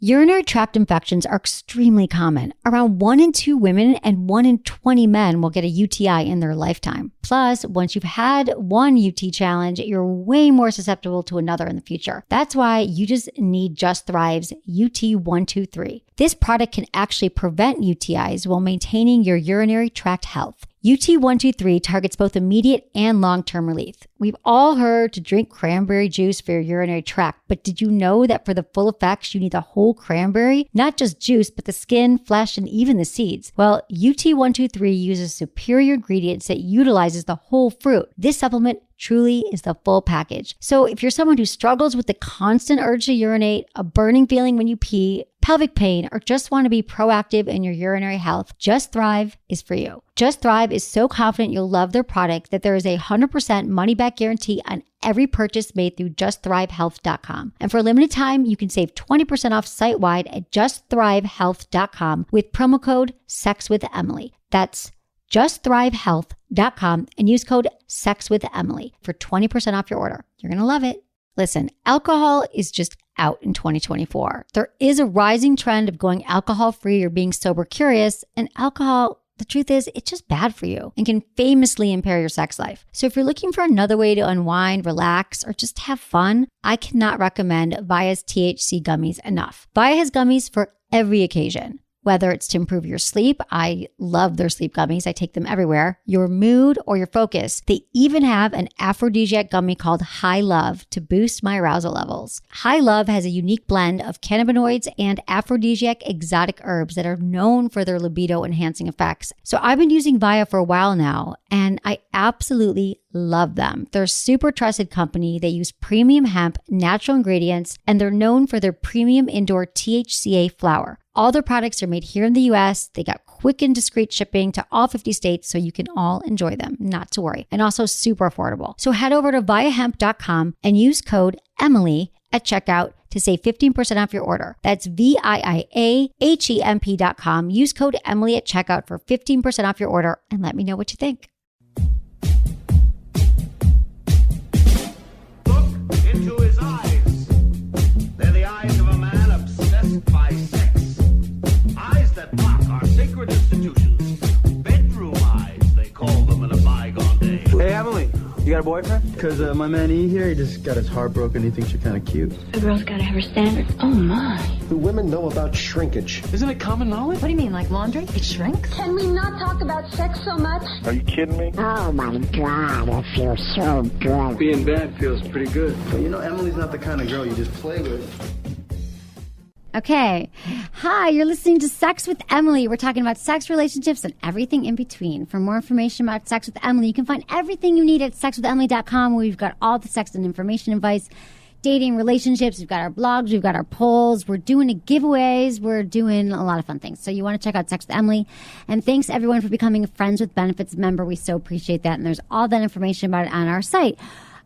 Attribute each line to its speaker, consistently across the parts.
Speaker 1: Urinary tract infections are extremely common. Around 1 in 2 women and 1 in 20 men will get a UTI in their lifetime. Plus, once you've had one UT challenge, you're way more susceptible to another in the future. That's why you just need Just Thrive's UT123. This product can actually prevent UTIs while maintaining your urinary tract health. UT123 targets both immediate and long-term relief. We've all heard to drink cranberry juice for your urinary tract, but did you know that for the full effects, you need the whole cranberry? Not just juice, but the skin, flesh, and even the seeds. Well, UT123 uses superior ingredients that utilizes the whole fruit. This supplement truly is the full package. So if you're someone who struggles with the constant urge to urinate, a burning feeling when you pee, pelvic pain, or just want to be proactive in your urinary health, Just Thrive is for you. Just Thrive is so confident you'll love their product that there is a 100% money-back guarantee on every purchase made through justthrivehealth.com. And for a limited time, you can save 20% off site-wide at justthrivehealth.com with promo code SEXWithEmily. That's justthrivehealth.com and use code SEXWithEmily for 20% off your order. You're going to love it. Listen, alcohol is just out in 2024. There is a rising trend of going alcohol-free or being sober curious, and alcohol, the truth is, it's just bad for you and can famously impair your sex life. So if you're looking for another way to unwind, relax, or just have fun, I cannot recommend Via's THC gummies enough. Via has gummies for every occasion. Whether it's to improve your sleep, I love their sleep gummies. I take them everywhere. Your mood or your focus. They even have an aphrodisiac gummy called High Love to boost my arousal levels. High Love has a unique blend of cannabinoids and aphrodisiac exotic herbs that are known for their libido enhancing effects. So I've been using Via for a while now, and I absolutely love them. They're a super trusted company. They use premium hemp, natural ingredients, and they're known for their premium indoor THCA flower. All their products are made here in the US. They got quick and discreet shipping to all 50 states, so you can all enjoy them, not to worry. And also super affordable. So head over to viahemp.com and use code Emily at checkout to save 15% off your order. That's VIIAHEMP.com. Use code Emily at checkout for 15% off your order and let me know what you think.
Speaker 2: Look into his eyes. They're the eyes of a man obsessed by sex. Eyes that mock our sacred institutions. Bedroom eyes, they call them in a bygone day.
Speaker 3: Hey, Emily, you got a boyfriend? Because my man E here, he just got his heart broken. He thinks you're kind of cute.
Speaker 4: A girl's got to have her standards. Oh, my.
Speaker 5: Do women know about shrinkage?
Speaker 3: Isn't it common knowledge?
Speaker 4: What do you mean, like laundry? It shrinks?
Speaker 6: Can we not talk about sex so much?
Speaker 5: Are you kidding me?
Speaker 6: Oh my God, I feel so good.
Speaker 3: Being bad feels pretty good. But you know, Emily's not the kind of girl you just play with.
Speaker 1: Okay. Hi, you're listening to Sex with Emily. We're talking about sex, relationships, and everything in between. For more information about Sex with Emily, you can find everything you need at sexwithemily.com, where we've got all the sex and information advice, dating, relationships. We've got our blogs. We've got our polls. We're doing giveaways. We're doing a lot of fun things. So you want to check out Sex with Emily. And thanks, everyone, for becoming a Friends with Benefits member. We so appreciate that. And there's all that information about it on our site.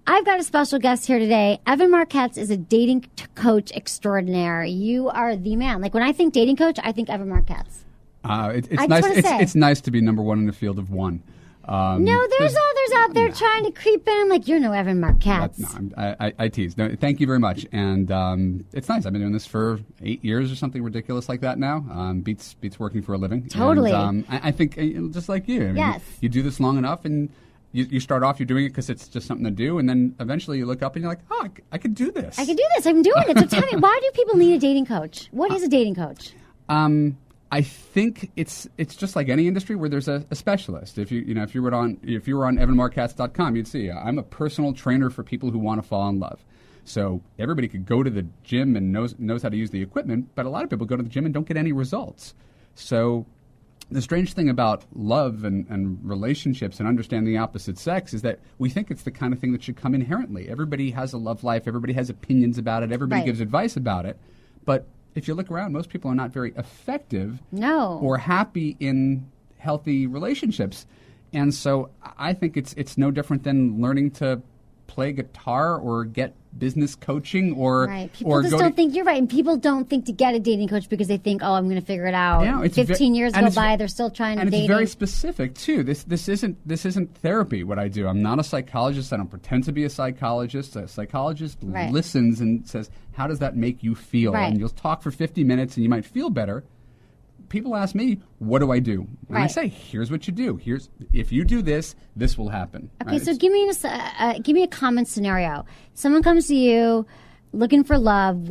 Speaker 1: I've got a special guest here today. Evan Marc Katz is a dating coach extraordinaire. You are the man. Like, when I think dating coach, I think Evan Marc Katz.
Speaker 7: It's nice to be number one in the field of one.
Speaker 1: No, there's others out there trying to creep in. Like, you're no Evan Marc Katz.
Speaker 7: I tease. No, thank you very much. And it's nice. I've been doing this for 8 years or something ridiculous like that now. Beats working for a living.
Speaker 1: Totally.
Speaker 7: And, I think just like you. I mean,
Speaker 1: yes.
Speaker 7: You do this long enough, and you start off, you're doing it because it's just something to do, and then eventually you look up and you're like, oh, I could do this.
Speaker 1: I can do this. I'm doing it. So tell me, why do people need a dating coach? What is a dating coach?
Speaker 7: I think it's just like any industry where there's a specialist. If you were on evanmarckatz.com, you'd see I'm a personal trainer for people who want to fall in love. So everybody could go to the gym and knows how to use the equipment, but a lot of people go to the gym and don't get any results. So the strange thing about love and relationships and understanding the opposite sex is that we think it's the kind of thing that should come inherently. Everybody has a love life. Everybody has opinions about it. Everybody gives advice about it. But if you look around, most people are not very effective or happy in healthy relationships. And so I think it's no different than learning to play guitar or get business coaching or
Speaker 1: Right. People
Speaker 7: or
Speaker 1: just
Speaker 7: go
Speaker 1: don't
Speaker 7: to,
Speaker 1: think you're right. And people don't think to get a dating coach because they think, oh, I'm going to figure it out.
Speaker 7: Yeah, it's
Speaker 1: 15 years
Speaker 7: and
Speaker 1: go
Speaker 7: it's
Speaker 1: by, they're still trying to
Speaker 7: and
Speaker 1: date.
Speaker 7: it's very specific too. This isn't therapy. What I do, I'm not a psychologist. I don't pretend to be a psychologist. A psychologist
Speaker 1: Right.
Speaker 7: listens and says, "How does that make you feel?"
Speaker 1: Right.
Speaker 7: And you'll talk for 50 minutes, and you might feel better. People ask me, "What do I do?" And I
Speaker 1: Right.
Speaker 7: say, "Here's what you do. If you do this, this will happen."
Speaker 1: Okay,
Speaker 7: Right?
Speaker 1: so
Speaker 7: It's-
Speaker 1: give me a common scenario. Someone comes to you looking for love.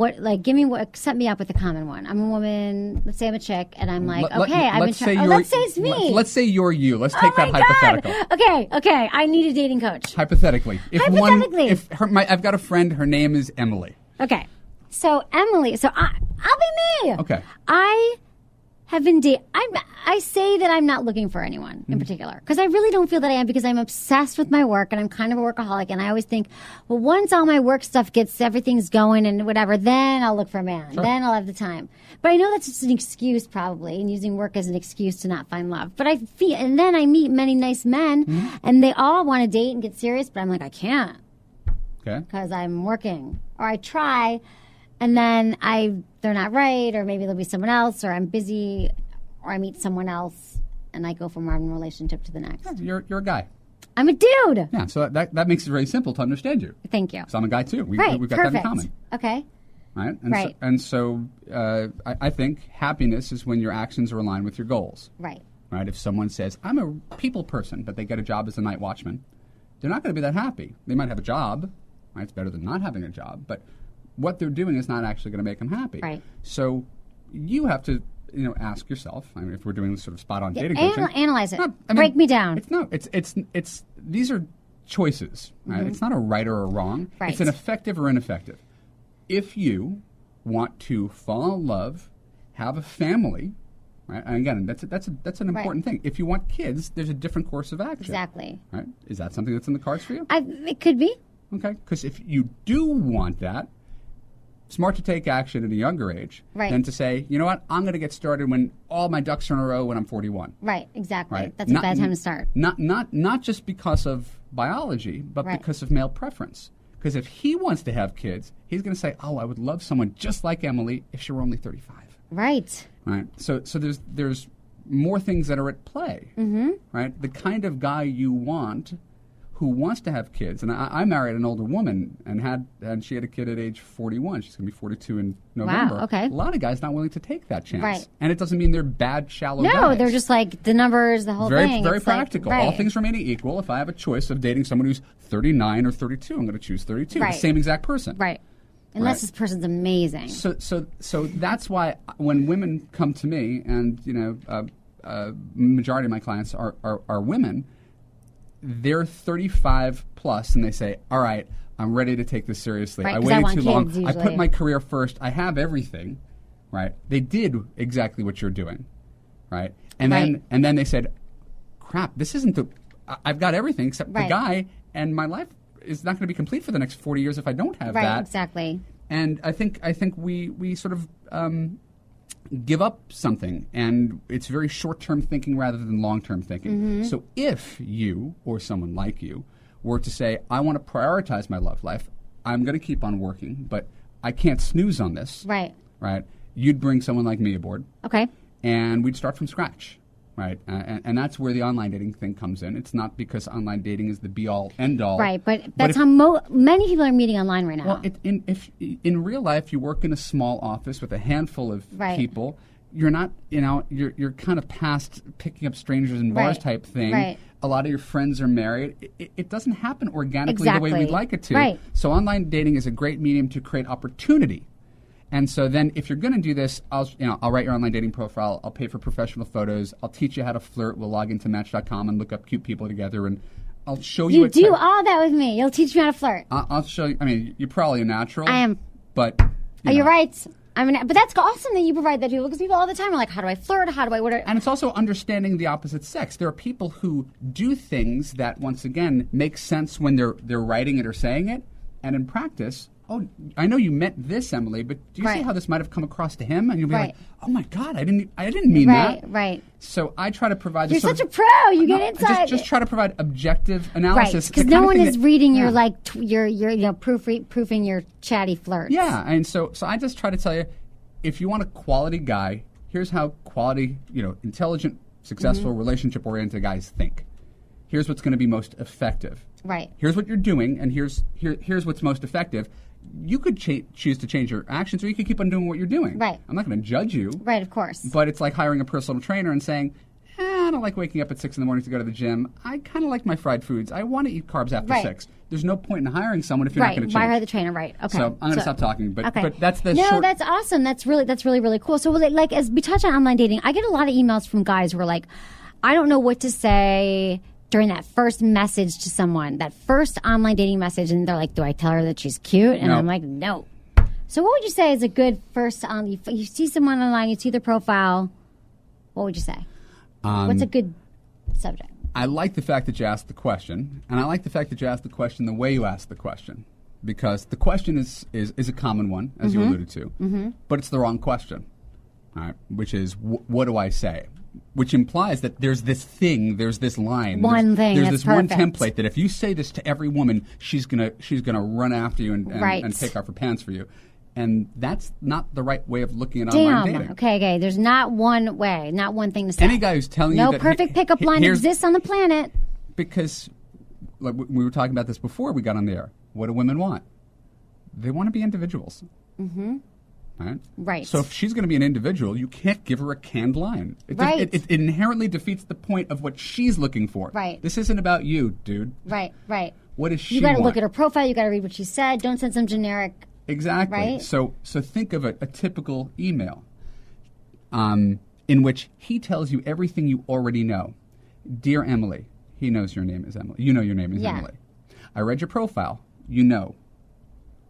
Speaker 1: Set me up with a common one. I'm a woman. Let's say I'm a chick, and I'm like,
Speaker 7: Let-
Speaker 1: okay, I've been
Speaker 7: let's say
Speaker 1: trying. Oh,
Speaker 7: you're-
Speaker 1: let's say it's me.
Speaker 7: Let's say you're you. Let's take that
Speaker 1: my
Speaker 7: hypothetical.
Speaker 1: God. Okay. I need a dating coach.
Speaker 7: Hypothetically,
Speaker 1: Hypothetically.
Speaker 7: I've got a friend. Her name is Emily.
Speaker 1: Okay, so Emily. So I'll be me.
Speaker 7: Okay.
Speaker 1: I have been I say that I'm not looking for anyone in particular because I really don't feel that I am because I'm obsessed with my work and I'm kind of a workaholic and I always think, well, once all my work stuff everything's going and whatever, then I'll look for a man.
Speaker 7: Sure.
Speaker 1: Then I'll have the time. But I know that's just an excuse probably and using work as an excuse to not find love. But and then I meet many nice men and they all want to date and get serious, but I'm like, I can't
Speaker 7: Okay.
Speaker 1: because I'm working or I try. And then they're not right, or maybe there'll be someone else, or I'm busy, or I meet someone else, and I go from one relationship to the next.
Speaker 7: You're a guy.
Speaker 1: I'm a dude.
Speaker 7: Yeah, so that makes it very simple to understand you.
Speaker 1: Thank you.
Speaker 7: So I'm a guy too. We've got
Speaker 1: Perfect.
Speaker 7: that in common.
Speaker 1: Okay.
Speaker 7: Right? And
Speaker 1: Right.
Speaker 7: So I think happiness is when your actions are aligned with your goals.
Speaker 1: Right.
Speaker 7: Right? If someone says, I'm a people person, but they get a job as a night watchman, they're not going to be that happy. They might have a job. Right? It's better than not having a job. But what they're doing is not actually going to make them happy.
Speaker 1: Right.
Speaker 7: So you have to, ask yourself. I mean, if we're doing this sort of spot-on dating coaching,
Speaker 1: Analyze it.
Speaker 7: No,
Speaker 1: Break me down.
Speaker 7: It's these are choices. Right? It's not a right or a wrong.
Speaker 1: Right.
Speaker 7: It's an effective or ineffective. If you want to fall in love, have a family, right? And again, that's an important thing. If you want kids, there's a different course of action.
Speaker 1: Exactly.
Speaker 7: Right? Is that something that's in the cards for you?
Speaker 1: It could be.
Speaker 7: Okay. Because if you do want that, smart to take action at a younger age
Speaker 1: Right.
Speaker 7: than to say, you know what, I'm going to get started when all my ducks are in a row when I'm 41.
Speaker 1: Right. Exactly.
Speaker 7: Right?
Speaker 1: That's a bad time to start.
Speaker 7: Not just because of biology, but
Speaker 1: Right.
Speaker 7: because of male preference. Because if he wants to have kids, he's going to say, oh, I would love someone just like Emily if she were only 35.
Speaker 1: Right.
Speaker 7: Right? So there's more things that are at play. Mm-hmm. Right? The kind of guy you want who wants to have kids, and I married an older woman and she had a kid at age 41. She's going to be 42 in November.
Speaker 1: Wow, okay.
Speaker 7: A lot of guys not willing to take that chance.
Speaker 1: Right.
Speaker 7: And it doesn't mean they're bad, shallow
Speaker 1: No,
Speaker 7: guys.
Speaker 1: they're just like the numbers, the whole
Speaker 7: very,
Speaker 1: thing.
Speaker 7: very
Speaker 1: It's like-
Speaker 7: practical.
Speaker 1: right.
Speaker 7: All things remaining equal, if I have a choice of dating someone who's 39 or 32, I'm going to choose 32.
Speaker 1: Right.
Speaker 7: The same exact person.
Speaker 1: Right. Unless
Speaker 7: Right.
Speaker 1: this person's amazing.
Speaker 7: So that's why when women come to me, and majority of my clients are women, they're 35 plus, and they say, all right, I'm ready to take this seriously.
Speaker 1: Right,
Speaker 7: I
Speaker 1: 'cause I
Speaker 7: waited
Speaker 1: want
Speaker 7: too long.
Speaker 1: kids,
Speaker 7: I put
Speaker 1: usually.
Speaker 7: my career first. I have everything, right? They did exactly what you're doing, right? And
Speaker 1: Right.
Speaker 7: then they said, crap, this isn't I've got everything except
Speaker 1: Right.
Speaker 7: the guy, and my life is not going to be complete for the next 40 years if I don't have
Speaker 1: Right,
Speaker 7: that.
Speaker 1: exactly.
Speaker 7: And I think we sort of give up something, and it's very short-term thinking rather than long-term thinking.
Speaker 1: Mm-hmm.
Speaker 7: So if you or someone like you were to say, I want to prioritize my love life, I'm going to keep on working, but I can't snooze on this.
Speaker 1: Right.
Speaker 7: Right? You'd bring someone like me aboard,
Speaker 1: Okay.
Speaker 7: and we'd start from scratch. Right, and that's where the online dating thing comes in. It's not because online dating is the be-all, end-all.
Speaker 1: Right, but that's
Speaker 7: if-
Speaker 1: how many people are meeting online right now.
Speaker 7: Well, if in real life you work in a small office with a handful of
Speaker 1: Right.
Speaker 7: people, you're not, you're kind of past picking up strangers in bars
Speaker 1: Right.
Speaker 7: type thing.
Speaker 1: Right.
Speaker 7: A lot of your friends are married. It doesn't happen organically the way
Speaker 1: Exactly.
Speaker 7: we'd like it to.
Speaker 1: Right.
Speaker 7: So online dating is a great medium to create opportunity. And so then if you're going to do this, I'll write your online dating profile. I'll pay for professional photos. I'll teach you how to flirt. We'll log into Match.com and look up cute people together, and I'll show you.
Speaker 1: You do all that with me. You'll teach me how to flirt.
Speaker 7: I'll show you. I mean, you're probably a natural.
Speaker 1: I am.
Speaker 7: But
Speaker 1: You're right. I mean, but that's awesome that you provide that to people because people all the time are like, how do I flirt? How do I,
Speaker 7: And it's also understanding the opposite sex. There are people who do things that, once again, make sense when they're writing it or saying it, and in practice oh, I know you meant this, Emily, but do you see how this might have come across to him? And you'll be like, oh my God, I didn't mean that.
Speaker 1: Right.
Speaker 7: So I try to provide.
Speaker 1: You're such a pro. You get inside.
Speaker 7: Just try to provide objective analysis,
Speaker 1: because no one is reading your proofing your chatty flirts.
Speaker 7: Yeah, and so I just try to tell you, if you want a quality guy, here's how quality, intelligent, successful, relationship-oriented guys think. Here's what's going to be most effective.
Speaker 1: Right.
Speaker 7: Here's what you're doing, and here's what's most effective. You could choose to change your actions, or you could keep on doing what you're doing.
Speaker 1: Right.
Speaker 7: I'm not going to judge you.
Speaker 1: Right, of course.
Speaker 7: But it's like hiring a personal trainer and saying, I don't like waking up at 6 in the morning to go to the gym. I kind of like my fried foods. I want to eat carbs after 6. There's no point in hiring someone if you're not going to change.
Speaker 1: Right, hire the trainer, right. Okay.
Speaker 7: So I'm going to stop talking, but that's the
Speaker 1: No,
Speaker 7: short...
Speaker 1: that's awesome. That's really, really cool. So like as we touch on online dating, I get a lot of emails from guys who are like, I don't know what to say during that first message to someone, that first online dating message, and they're like, do I tell her that she's cute? And I'm like, no. So what would you say is a good first you see someone online, you see their profile, what would you say? What's a good subject?
Speaker 7: I like the fact that you asked the question, and I like the fact that you asked the question the way you asked the question, because the question is a common one, as you alluded to, but it's the wrong question, all right? Which is, what do I say? Which implies that there's this thing, there's this line, there's this one template that if you say this to every woman, she's gonna run after you and take off her pants for you. And that's not the right way of looking at online dating.
Speaker 1: Okay. There's not one way, not one thing to say.
Speaker 7: Any guy who's telling you that...
Speaker 1: No perfect pickup line exists on the planet.
Speaker 7: Because, like we were talking about this before we got on the air. What do women want? They want to be individuals. Mm-hmm.
Speaker 1: Right.
Speaker 7: So if she's going to be an individual, you can't give her a canned line. It inherently defeats the point of what she's looking for.
Speaker 1: Right.
Speaker 7: This isn't about you, dude.
Speaker 1: Right.
Speaker 7: What does she
Speaker 1: want? You got
Speaker 7: to
Speaker 1: look at her profile. You got to read what she said. Don't send some generic...
Speaker 7: Exactly.
Speaker 1: Right?
Speaker 7: So think of a typical email in which he tells you everything you already know. Dear Emily, he knows your name is Emily. You know your name is Emily. I read your profile. You know.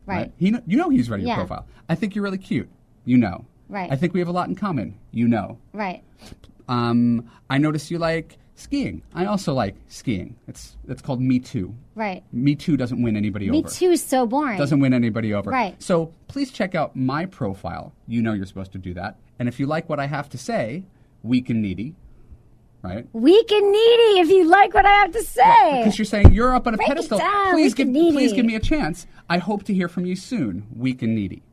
Speaker 1: Right.
Speaker 7: You know he's read your profile. I think you're really cute. You know.
Speaker 1: Right.
Speaker 7: I think we have a lot in common. You know.
Speaker 1: Right.
Speaker 7: I notice you like skiing. I also like skiing. It's called Me Too.
Speaker 1: Right.
Speaker 7: Me Too doesn't win anybody over.
Speaker 1: Me Too is so boring.
Speaker 7: Doesn't win anybody over.
Speaker 1: Right.
Speaker 7: So please check out my profile. You know you're supposed to do that. And if you like what I have to say, weak and needy, right?
Speaker 1: Weak and needy, if you like what I have to say.
Speaker 7: Because you're saying you're up on a
Speaker 1: Break
Speaker 7: pedestal.
Speaker 1: it down,
Speaker 7: Please
Speaker 1: weak and needy.
Speaker 7: give me a chance. I hope to hear from you soon. Weak and needy.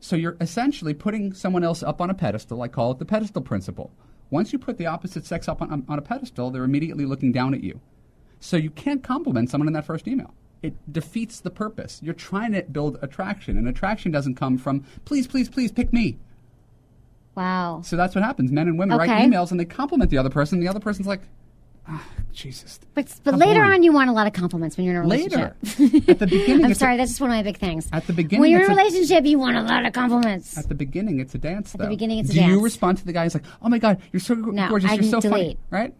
Speaker 7: So you're essentially putting someone else up on a pedestal. I call it the pedestal principle. Once you put the opposite sex up on a pedestal, they're immediately looking down at you. So you can't compliment someone in that first email. It defeats the purpose. You're trying to build attraction, and attraction doesn't come from, please, please, please pick me.
Speaker 1: Wow.
Speaker 7: So that's what happens. Men and women write emails, and they compliment the other person, and the other person's like, Jesus.
Speaker 1: But later on, you want a lot of compliments when you're in a relationship.
Speaker 7: Later. At the beginning.
Speaker 1: I'm sorry, that's just one of my big things.
Speaker 7: At the beginning.
Speaker 1: When you're in a relationship, you want a lot of compliments.
Speaker 7: At the beginning, it's a dance, though.
Speaker 1: At the beginning, it's a
Speaker 7: Do
Speaker 1: dance.
Speaker 7: you respond to the guy who's like, oh my God, you're so gorgeous,
Speaker 1: I
Speaker 7: you're so
Speaker 1: delete.
Speaker 7: funny, right?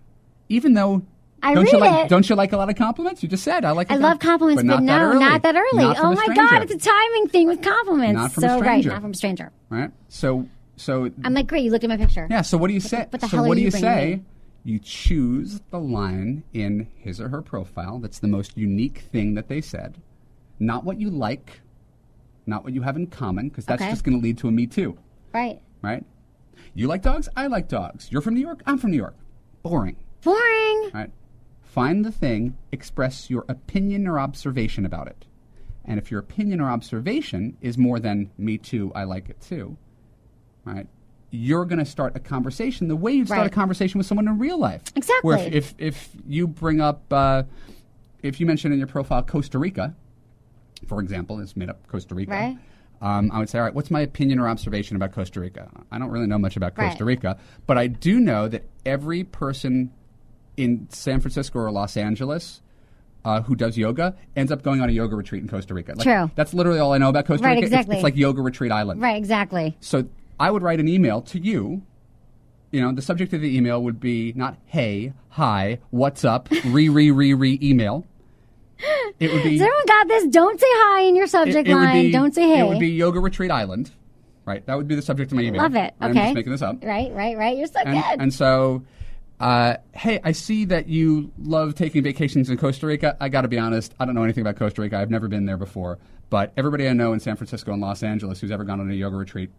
Speaker 7: Even though... Don't you like a lot of compliments? You just said I like.
Speaker 1: I love compliments, but no, not that early. Oh my God, it's a timing thing with compliments.
Speaker 7: Not from a stranger.
Speaker 1: Not from a stranger.
Speaker 7: Right. So
Speaker 1: I'm like, great. You looked at my picture.
Speaker 7: Yeah. So what do you say?
Speaker 1: What the hell are you bringing me?
Speaker 7: You choose the line in his or her profile that's the most unique thing that they said, not what you like, not what you have in common, because that's just going to lead to a Me Too.
Speaker 1: Right.
Speaker 7: Right. You like dogs? I like dogs. You're from New York? I'm from New York. Boring. Right. Find the thing, express your opinion or observation about it. And if your opinion or observation is more than me too, I like it too, right? You're going to start a conversation the way you'd start a conversation with someone in real life.
Speaker 1: Exactly.
Speaker 7: Where if you bring up, if you mention in your profile Costa Rica, for example, it's made up Costa Rica.
Speaker 1: Right.
Speaker 7: I would say, all right, what's my opinion or observation about Costa Rica? I don't really know much about Costa Rica, but I do know that every person in San Francisco or Los Angeles who does yoga ends up going on a yoga retreat in Costa Rica.
Speaker 1: True.
Speaker 7: That's literally all I know about Costa Rica.
Speaker 1: Exactly.
Speaker 7: It's like Yoga Retreat Island.
Speaker 1: Right, exactly.
Speaker 7: So I would write an email to you. You know, the subject of the email would be not hey, hi, what's up, email. It would be.
Speaker 1: Has everyone got this? Don't say hi in your subject line. Don't say hey.
Speaker 7: It would be Yoga Retreat Island. Right. That would be the subject of my email.
Speaker 1: Love it. Okay.
Speaker 7: I'm just making this up.
Speaker 1: Right. You're so good.
Speaker 7: And so... hey, I see that you love taking vacations in Costa Rica. I got to be honest, I don't know anything about Costa Rica. I've never been there before. but everybody I know in San Francisco and Los Angeles who's ever gone on a yoga retreat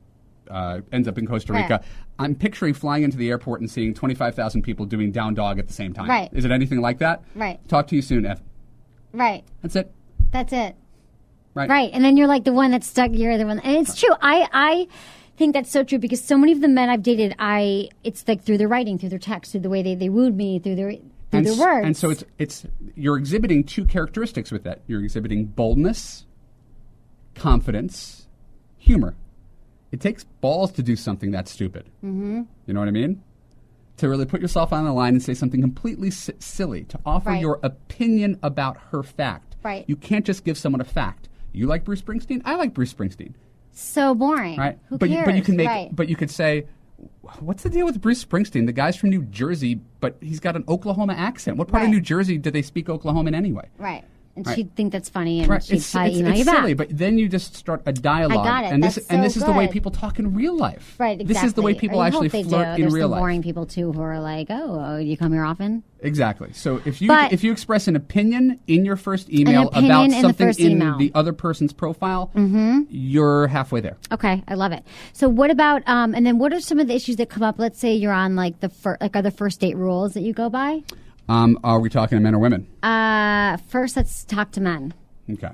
Speaker 7: ends up in Costa Rica. I'm picturing flying into the airport and seeing 25,000 people doing down dog at the same time.
Speaker 1: Right.
Speaker 7: Is it anything like that?
Speaker 1: Right.
Speaker 7: Talk to you soon, Evan.
Speaker 1: Right.
Speaker 7: That's it.
Speaker 1: That's it.
Speaker 7: Right.
Speaker 1: Right. And then you're like the one that's stuck. You're the one. And it's true. I think that's so true because so many of the men I've dated, it's like through their writing, through their text, through the way they wooed me, through their words.
Speaker 7: And so it's you're exhibiting two characteristics with that. You're exhibiting boldness, confidence, humor. It takes balls to do something that stupid. Mm-hmm. You know what I mean? To really put yourself on the line and say something completely silly, to offer your opinion about her fact.
Speaker 1: Right.
Speaker 7: You can't just give someone a fact. You like Bruce Springsteen? I like Bruce Springsteen.
Speaker 1: So boring.
Speaker 7: Right.
Speaker 1: Who
Speaker 7: but
Speaker 1: cares?
Speaker 7: But you can make. But you could say, what's the deal with Bruce Springsteen? The guy's from New Jersey, but he's got an Oklahoma accent. What part of New Jersey do they speak Oklahoman anyway?
Speaker 1: Right. And she'd think that's funny, and she'd probably email you
Speaker 7: it's
Speaker 1: back.
Speaker 7: silly, but then you just start a dialogue.
Speaker 1: I got it.
Speaker 7: And
Speaker 1: That's
Speaker 7: this is the way
Speaker 1: good.
Speaker 7: people talk in real life.
Speaker 1: Right, exactly.
Speaker 7: This is the way people
Speaker 1: I
Speaker 7: actually
Speaker 1: hope they
Speaker 7: flirt
Speaker 1: do.
Speaker 7: in
Speaker 1: There's
Speaker 7: real
Speaker 1: some
Speaker 7: life.
Speaker 1: boring people too who are like, "Oh, you come here often?"
Speaker 7: Exactly. So if you
Speaker 1: But-
Speaker 7: if you express an opinion in your first email
Speaker 1: opinion
Speaker 7: about
Speaker 1: in the
Speaker 7: something
Speaker 1: first
Speaker 7: in
Speaker 1: email.
Speaker 7: the other person's profile, you're halfway there.
Speaker 1: Okay, I love it. So what about and then what are some of the issues that come up? Let's say you're on like are the first date rules that you go by?
Speaker 7: Are we talking to men or women?
Speaker 1: First, let's talk to men.
Speaker 7: Okay.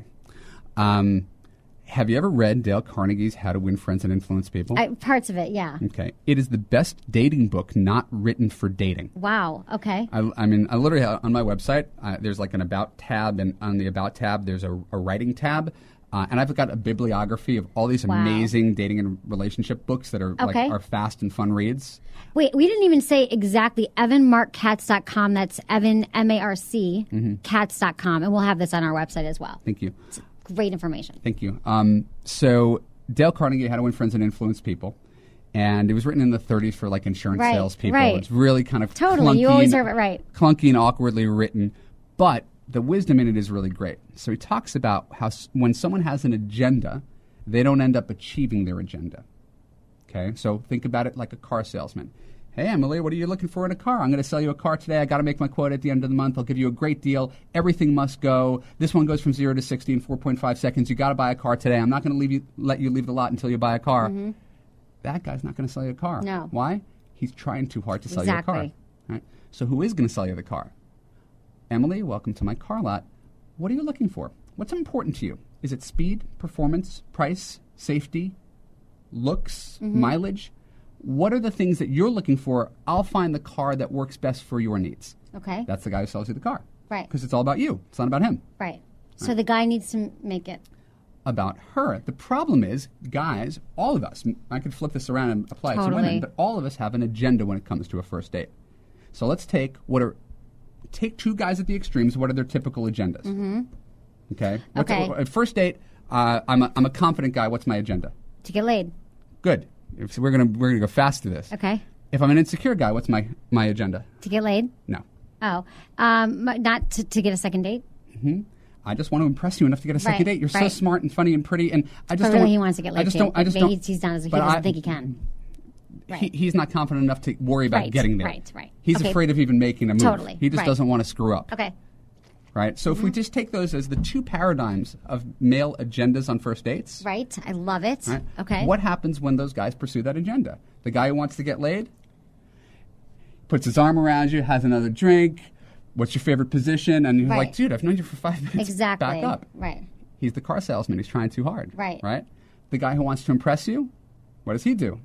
Speaker 7: Have you ever read Dale Carnegie's How to Win Friends and Influence People?
Speaker 1: Parts of it, yeah.
Speaker 7: Okay. It is the best dating book not written for dating.
Speaker 1: Wow. Okay.
Speaker 7: I mean, I literally have, on my website, there's like an About tab, and on the About tab, there's a writing tab. And I've got a bibliography of all these amazing dating and relationship books that are are fast and fun reads.
Speaker 1: Wait, we didn't even say exactly evanmarckatz.com. That's Evan, M-A-R-C, Katz.com. And we'll have this on our website as well.
Speaker 7: Thank you.
Speaker 1: It's great information.
Speaker 7: Thank you. So Dale Carnegie, How to Win Friends and Influence People. And it was written in the 30s for like insurance salespeople.
Speaker 1: Right.
Speaker 7: It's really kind of
Speaker 1: Totally. You always have it right.
Speaker 7: Clunky and awkwardly written. But the wisdom in it is really great. So he talks about how when someone has an agenda, they don't end up achieving their agenda. Okay? So think about it like a car salesman. Hey, Emily, what are you looking for in a car? I'm going to sell you a car today. I got to make my quote at the end of the month. I'll give you a great deal. Everything must go. This one goes from 0 to 60 in 4.5 seconds. You got to buy a car today. I'm not going to let you leave the lot until you buy a car. Mm-hmm. That guy's not going to sell you a car.
Speaker 1: No.
Speaker 7: Why? He's trying too hard to sell you a car. Right? So who is going to sell you the car? Emily, welcome to my car lot. What are you looking for? What's important to you? Is it speed, performance, price, safety, looks, mileage? What are the things that you're looking for? I'll find the car that works best for your needs.
Speaker 1: Okay.
Speaker 7: That's the guy who sells you the car.
Speaker 1: Right.
Speaker 7: Because it's all about you. It's not about him.
Speaker 1: Right. So the guy needs to make it
Speaker 7: about her. The problem is, guys, all of us, I could flip this around and apply it to women, but all of us have an agenda when it comes to a first date. So let's take two guys at the extremes. What are their typical agendas? Mm-hmm. Okay. First date, I'm a confident guy. What's my agenda?
Speaker 1: To get laid.
Speaker 7: Good. So we're gonna go fast through this.
Speaker 1: Okay.
Speaker 7: If I'm an insecure guy, what's my agenda?
Speaker 1: To get laid.
Speaker 7: No.
Speaker 1: Oh, not to get a second date.
Speaker 7: Mm-hmm. I just want to impress you enough to get a second date. You're so smart and funny and pretty, and I just
Speaker 1: but really
Speaker 7: don't.
Speaker 1: he wants to get laid. He's done. He doesn't think he can. Right.
Speaker 7: He's not confident enough to worry about getting there.
Speaker 1: Right.
Speaker 7: He's afraid of even making a move.
Speaker 1: Totally.
Speaker 7: He just doesn't want to screw up.
Speaker 1: Okay.
Speaker 7: Right? So if we just take those as the two paradigms of male agendas on first dates.
Speaker 1: Right. I love it.
Speaker 7: Right?
Speaker 1: Okay.
Speaker 7: What happens when those guys pursue that agenda? The guy who wants to get laid puts his arm around you, has another drink. What's your favorite position? And you're like, dude, I've known you for 5 minutes.
Speaker 1: Exactly.
Speaker 7: Back up.
Speaker 1: Right.
Speaker 7: He's the car salesman. He's trying too hard.
Speaker 1: Right.
Speaker 7: Right? The guy who wants to impress you, what does he do?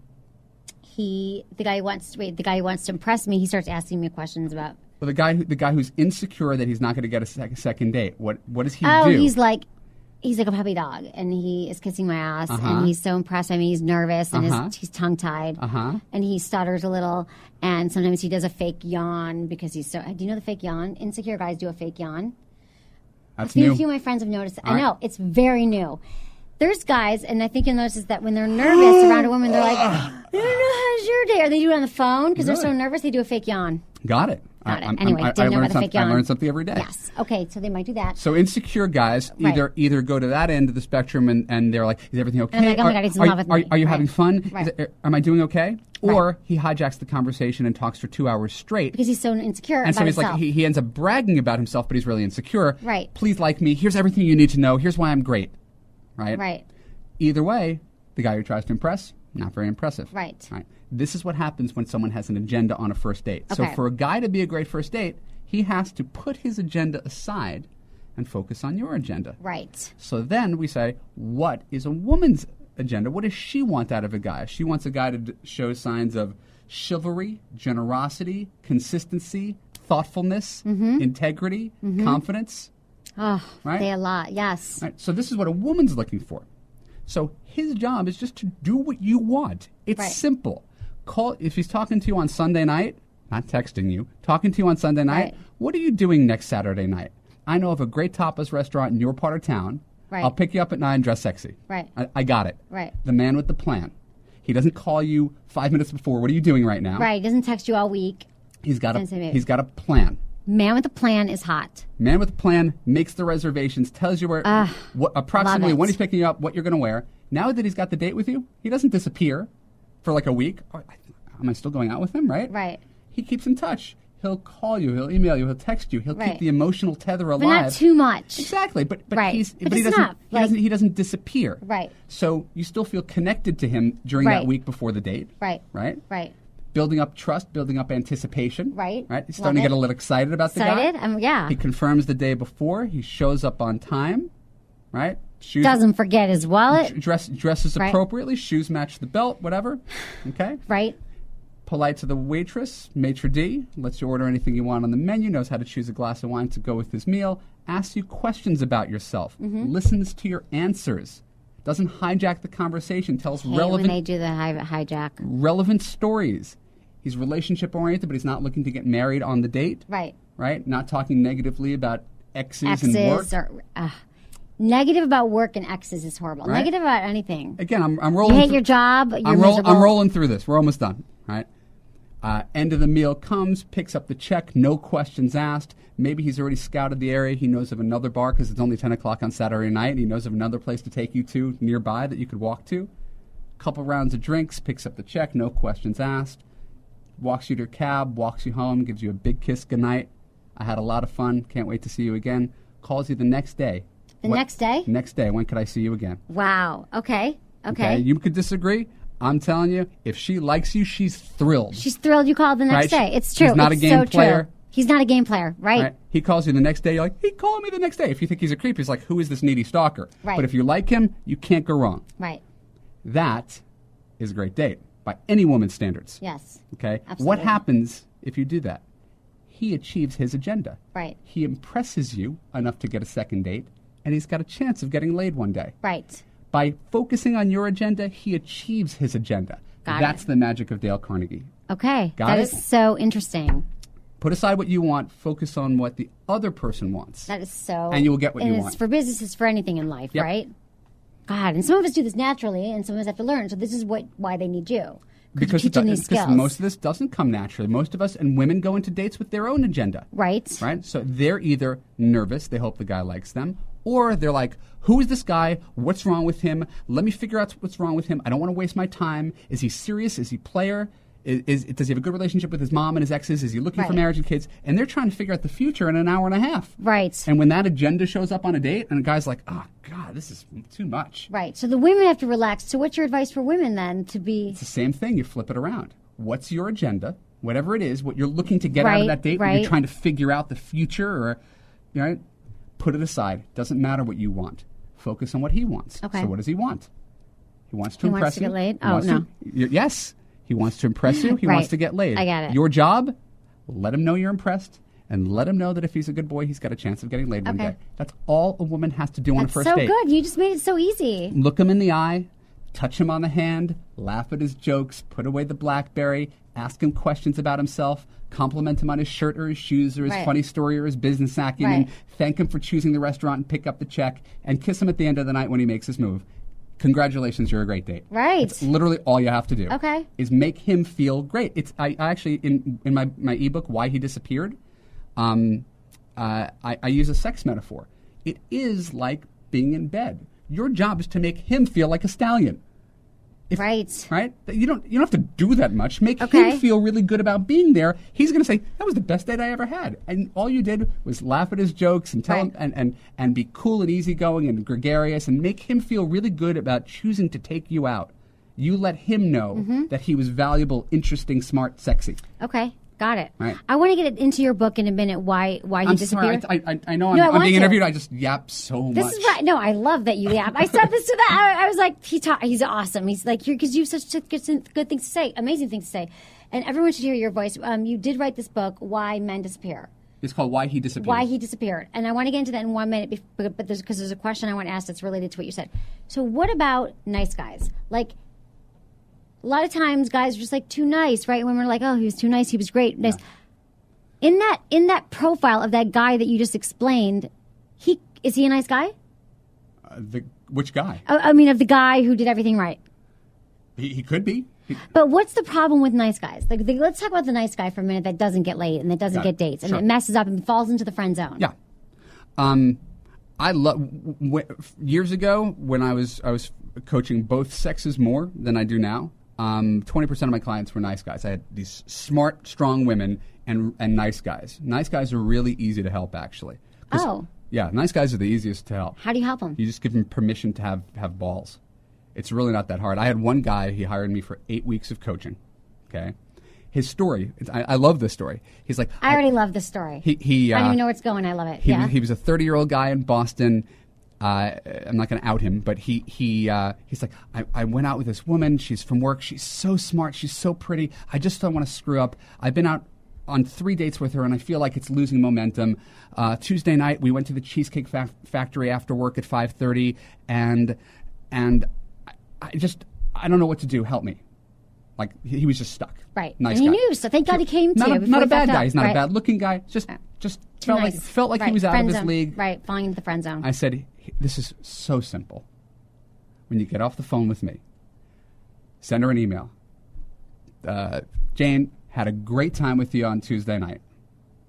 Speaker 1: The guy who wants to impress me, he starts asking me questions about.
Speaker 7: Well, the guy who's insecure that he's not going to get a second date. What does he do?
Speaker 1: Oh, he's like a puppy dog, and he is kissing my ass, and he's so impressed. I mean, he's nervous, and he's tongue tied, and he stutters a little, and sometimes he does a fake yawn because he's so. Do you know the fake yawn? Insecure guys do a fake yawn.
Speaker 7: That's
Speaker 1: new. A
Speaker 7: few
Speaker 1: of my friends have noticed. I know it's very new. There's guys, and I think you'll notice that when they're nervous around a woman, they're like, I don't know, how's your day? Or they do it on the phone because they're so nervous, they do a fake yawn.
Speaker 7: Got it.
Speaker 1: Anyway, didn't know about the fake yawn.
Speaker 7: I learn something every day.
Speaker 1: Yes. Okay, so they might do that.
Speaker 7: So insecure guys either go to that end of the spectrum and they're like, is everything okay?
Speaker 1: And I'm like, oh my God, he's in love with me.
Speaker 7: Are you having fun?
Speaker 1: Right.
Speaker 7: Am I doing okay? Or he hijacks the conversation and talks for 2 hours straight.
Speaker 1: Because he's so insecure
Speaker 7: and
Speaker 1: about
Speaker 7: so he's
Speaker 1: himself.
Speaker 7: like, he ends up bragging about himself, but he's really insecure.
Speaker 1: Right.
Speaker 7: Please like me. Here's everything you need to know. Here's why I'm great. right?
Speaker 1: Right.
Speaker 7: Either way, the guy who tries to impress, not very impressive.
Speaker 1: Right.
Speaker 7: This is what happens when someone has an agenda on a first date. So
Speaker 1: Okay.
Speaker 7: for a guy to be a great first date, he has to put his agenda aside and focus on your agenda.
Speaker 1: Right.
Speaker 7: So then we say, what is a woman's agenda? What does she want out of a guy? She wants a guy to show signs of chivalry, generosity, consistency, thoughtfulness, integrity, confidence.
Speaker 1: Oh,
Speaker 7: Right?
Speaker 1: they a lot. Yes.
Speaker 7: Right? So this is what a woman's looking for. So his job is just to do what you want. It's
Speaker 1: Right.
Speaker 7: simple. Call if he's talking to you on Sunday night, not texting you, talking to you on Sunday night.
Speaker 1: Right.
Speaker 7: What are you doing next Saturday night? I know of a great tapas restaurant in your part of town.
Speaker 1: Right.
Speaker 7: I'll pick you up at 9, dress sexy.
Speaker 1: Right.
Speaker 7: I got it.
Speaker 1: Right.
Speaker 7: The man with the plan. He doesn't call you 5 minutes before. What are you doing right now?
Speaker 1: Right. Doesn't text you all week.
Speaker 7: He's got
Speaker 1: Doesn't say maybe.
Speaker 7: he's got a plan.
Speaker 1: Man with a plan is hot.
Speaker 7: Man with a plan makes the reservations, tells you where, what, approximately
Speaker 1: love it.
Speaker 7: when he's picking you up, what you're going to wear. Now that he's got the date with you, he doesn't disappear for like a week. Oh, am I still going out with him? Right?
Speaker 1: Right.
Speaker 7: He keeps in touch. He'll call you. He'll email you. He'll text you. He'll
Speaker 1: Right.
Speaker 7: keep the emotional tether alive.
Speaker 1: But not too much.
Speaker 7: Exactly, but
Speaker 1: Right.
Speaker 7: he's
Speaker 1: But
Speaker 7: he
Speaker 1: it's
Speaker 7: doesn't
Speaker 1: enough,
Speaker 7: he
Speaker 1: like-
Speaker 7: doesn't he doesn't disappear.
Speaker 1: Right.
Speaker 7: So you still feel connected to him during that
Speaker 1: Right.
Speaker 7: week before the date.
Speaker 1: Right.
Speaker 7: Right.
Speaker 1: Right.
Speaker 7: Building up trust, building up anticipation.
Speaker 1: Right.
Speaker 7: Right. He's
Speaker 1: Love
Speaker 7: starting to
Speaker 1: it.
Speaker 7: get a little excited about
Speaker 1: Excited?
Speaker 7: the guy.
Speaker 1: Yeah.
Speaker 7: He confirms the day before. He shows up on time. Right. Shoes
Speaker 1: Doesn't forget his wallet.
Speaker 7: dresses
Speaker 1: Right.
Speaker 7: appropriately. Shoes match the belt. Whatever. Okay.
Speaker 1: Right.
Speaker 7: Polite to the waitress, maitre d', lets you order anything you want on the menu, knows how to choose a glass of wine to go with his meal, asks you questions about yourself, listens to your answers, doesn't hijack the conversation, tells
Speaker 1: Hate when they do the hijack.
Speaker 7: relevant stories. He's relationship oriented, but he's not looking to get married on the date.
Speaker 1: Right.
Speaker 7: Right? Not talking negatively about exes and work.
Speaker 1: Exes or negative about work and exes is horrible.
Speaker 7: Right.
Speaker 1: Negative about anything.
Speaker 7: Again, I'm
Speaker 1: You
Speaker 7: rolling.
Speaker 1: hate your job. You're miserable.
Speaker 7: I'm rolling through this. We're almost done. Right. End of the meal comes, picks up the check, no questions asked. Maybe he's already scouted the area. He knows of another bar because it's only 10 o'clock on Saturday night. He knows of another place to take you to nearby that you could walk to. Couple rounds of drinks, picks up the check, no questions asked. Walks you to your cab, walks you home, gives you a big kiss goodnight. I had a lot of fun. Can't wait to see you again. Calls you the next day.
Speaker 1: The next day?
Speaker 7: Next day. When could I see you again?
Speaker 1: Wow. Okay. Okay.
Speaker 7: You could disagree. I'm telling you, if she likes you, she's thrilled.
Speaker 1: She's thrilled you called the next
Speaker 7: Right?
Speaker 1: day. It's true.
Speaker 7: He's not
Speaker 1: it's
Speaker 7: a game
Speaker 1: so
Speaker 7: player.
Speaker 1: True. He's not a game player, right?
Speaker 7: Right? He calls you the next day. You're like, he called me the next day. If you think he's a creep, he's like, who is this needy stalker?
Speaker 1: Right.
Speaker 7: But if you like him, you can't go wrong.
Speaker 1: Right.
Speaker 7: That is a great date by any woman's standards.
Speaker 1: Yes.
Speaker 7: Okay?
Speaker 1: Absolutely.
Speaker 7: What happens if you do that? He achieves his agenda.
Speaker 1: Right.
Speaker 7: He impresses you enough to get a second date, and he's got a chance of getting laid one day.
Speaker 1: Right.
Speaker 7: By focusing on your agenda, he achieves his agenda.
Speaker 1: Got
Speaker 7: That's
Speaker 1: it.
Speaker 7: the magic of Dale Carnegie.
Speaker 1: Okay.
Speaker 7: Got
Speaker 1: That
Speaker 7: it?
Speaker 1: is so interesting.
Speaker 7: Put aside what you want, focus on what the other person wants.
Speaker 1: That is so.
Speaker 7: And you will get what you
Speaker 1: and
Speaker 7: want.
Speaker 1: it's for business, it's for anything in life,
Speaker 7: Yep.
Speaker 1: right? God, and some of us do this naturally, and some of us have to learn. So this is why they need you.
Speaker 7: Because
Speaker 1: you teach them these skills.
Speaker 7: most of this doesn't come naturally. Most of us and women go into dates with their own agenda.
Speaker 1: Right.
Speaker 7: Right? So they're either nervous, they hope the guy likes them, or they're like, who is this guy? What's wrong with him? Let me figure out what's wrong with him. I don't want to waste my time. Is he serious? Is he player? Does he have a good relationship with his mom and his exes? Is he looking for
Speaker 1: Right.
Speaker 7: marriage and kids? And they're trying to figure out the future in an hour and a half.
Speaker 1: Right.
Speaker 7: And when that agenda shows up on a date and a guy's like, oh, God, this is too much.
Speaker 1: Right. So the women have to relax. So what's your advice for women then to be?
Speaker 7: It's the same thing. You flip it around. What's your agenda? Whatever it is, what you're looking to get out of
Speaker 1: Right,
Speaker 7: that date, when
Speaker 1: right.
Speaker 7: you're trying to figure out the future, or, put it aside. Doesn't matter what you want. Focus on what he wants.
Speaker 1: Okay.
Speaker 7: So what does he want? He wants to
Speaker 1: He wants
Speaker 7: impress
Speaker 1: to
Speaker 7: you.
Speaker 1: get laid?
Speaker 7: He
Speaker 1: Oh,
Speaker 7: wants
Speaker 1: no.
Speaker 7: to- yes. He wants to impress you. He
Speaker 1: Right.
Speaker 7: wants to get laid.
Speaker 1: I get it.
Speaker 7: Your job, let him know you're impressed, and let him know that if he's a good boy, he's got a chance of getting laid one
Speaker 1: Okay.
Speaker 7: day. That's all a woman has to do on
Speaker 1: That's
Speaker 7: a first
Speaker 1: so
Speaker 7: date.
Speaker 1: good. You just made it so easy.
Speaker 7: Look him in the eye, touch him on the hand, laugh at his jokes, put away the BlackBerry, ask him questions about himself, compliment him on his shirt or his shoes or his
Speaker 1: Right.
Speaker 7: funny story or his business acumen,
Speaker 1: Right.
Speaker 7: thank him for choosing the restaurant and pick up the check, and kiss him at the end of the night when he makes his move. Congratulations, you're a great date.
Speaker 1: Right.
Speaker 7: It's literally all you have to do.
Speaker 1: Okay.
Speaker 7: Is make him feel great. I actually, in my ebook, Why He Disappeared, I use a sex metaphor. It is like being in bed. Your job is to make him feel like a stallion.
Speaker 1: Right.
Speaker 7: Right? You don't have to do that much. Make
Speaker 1: Okay.
Speaker 7: him feel really good about being there. He's going to say, that was the best date I ever had. And all you did was laugh at his jokes and tell him and be cool and easygoing and gregarious and make him feel really good about choosing to take you out. You let him know that he was valuable, interesting, smart, sexy.
Speaker 1: Okay. Got it.
Speaker 7: Right.
Speaker 1: I want to get into your book in a minute. Why he disappeared?
Speaker 7: Sorry, I know
Speaker 1: No, I
Speaker 7: I'm
Speaker 1: want
Speaker 7: being
Speaker 1: to.
Speaker 7: interviewed. I just yap so much.
Speaker 1: This is right. No, I love that you yap. I said this to that. I was like, he's awesome. He's like, because you have such good things to say, amazing things to say, and everyone should hear your voice. You did write this book, Why Men Disappear.
Speaker 7: It's called Why He Disappeared.
Speaker 1: Why He Disappeared, and I want to get into that in 1 minute, but there's a question I want to ask that's related to what you said. So, what about nice guys? Like, a lot of times, guys are just like too nice, right? When we're like, oh, he was too nice, he was great, nice. Yeah. In that profile of that guy that you just explained, is he a nice guy?
Speaker 7: Which guy?
Speaker 1: I mean, of the guy who did everything right.
Speaker 7: He could be.
Speaker 1: But what's the problem with nice guys? Like, let's talk about the nice guy for a minute that doesn't get laid and that doesn't get dates and
Speaker 7: Sure.
Speaker 1: it messes up and falls into the friend zone.
Speaker 7: Yeah. I love years ago when I was coaching both sexes more than I do now. 20% of my clients were nice guys. I had these smart, strong women and nice guys. Nice guys are really easy to help, actually.
Speaker 1: Oh.
Speaker 7: Yeah, nice guys are the easiest to help.
Speaker 1: How do you help them?
Speaker 7: You just give them permission to have balls. It's really not that hard. I had one guy, he hired me for 8 weeks of coaching. Okay. His story, I love this story. He's like,
Speaker 1: I already love this story.
Speaker 7: He
Speaker 1: I don't even know where it's going. I love it.
Speaker 7: He was a 30-year-old guy in Boston. I'm not going to out him, but he's like, I went out with this woman. She's from work. She's so smart. She's so pretty. I just don't want to screw up. I've been out on 3 dates with her, and I feel like it's losing momentum. Tuesday night, we went to the Cheesecake Factory after work at 5:30, and I don't know what to do. Help me. Like, he was just stuck.
Speaker 1: Right.
Speaker 7: Nice
Speaker 1: and he
Speaker 7: guy.
Speaker 1: knew, so thank God he came to you.
Speaker 7: Not a bad guy.
Speaker 1: Up.
Speaker 7: He's not
Speaker 1: right.
Speaker 7: a bad-looking guy. Just felt like he was out
Speaker 1: Friend
Speaker 7: of his
Speaker 1: zone.
Speaker 7: league.
Speaker 1: Right, falling into the friend zone.
Speaker 7: I said, this is so simple. When you get off the phone with me, send her an email. Jane, had a great time with you on Tuesday night.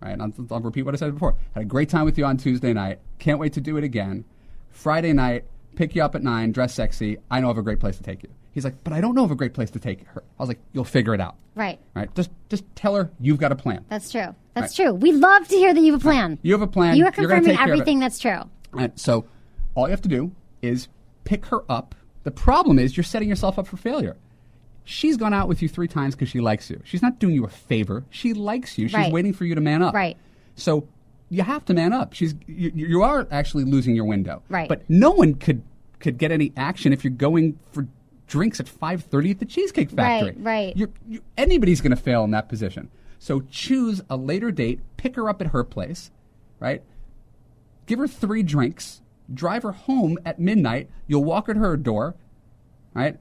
Speaker 7: Right? I'll repeat what I said before. Had a great time with you on Tuesday night. Can't wait to do it again. Friday night, pick you up at 9, dress sexy. I know of a great place to take you. He's like, but I don't know of a great place to take her. I was like, you'll figure it out.
Speaker 1: Right.
Speaker 7: Right? Just tell her you've got a plan.
Speaker 1: That's true. That's true. We love to hear that you have a plan.
Speaker 7: You have a plan.
Speaker 1: You are
Speaker 7: You're gonna
Speaker 1: confirming
Speaker 7: take care of it.
Speaker 1: everything that's true.
Speaker 7: Right. So all you have to do is pick her up. The problem is you're setting yourself up for failure. She's gone out with you 3 times because she likes you. She's not doing you a favor. She likes you. She's
Speaker 1: Right.
Speaker 7: waiting for you to man up.
Speaker 1: Right.
Speaker 7: So you have to man up. You are actually losing your window.
Speaker 1: Right.
Speaker 7: But no one could get any action if you're going for drinks at 5:30 at the Cheesecake Factory.
Speaker 1: Right.
Speaker 7: Anybody's going to fail in that position. So choose a later date, pick her up at her place, right? Give her 3 drinks, drive her home at midnight. You'll walk her to her door, right?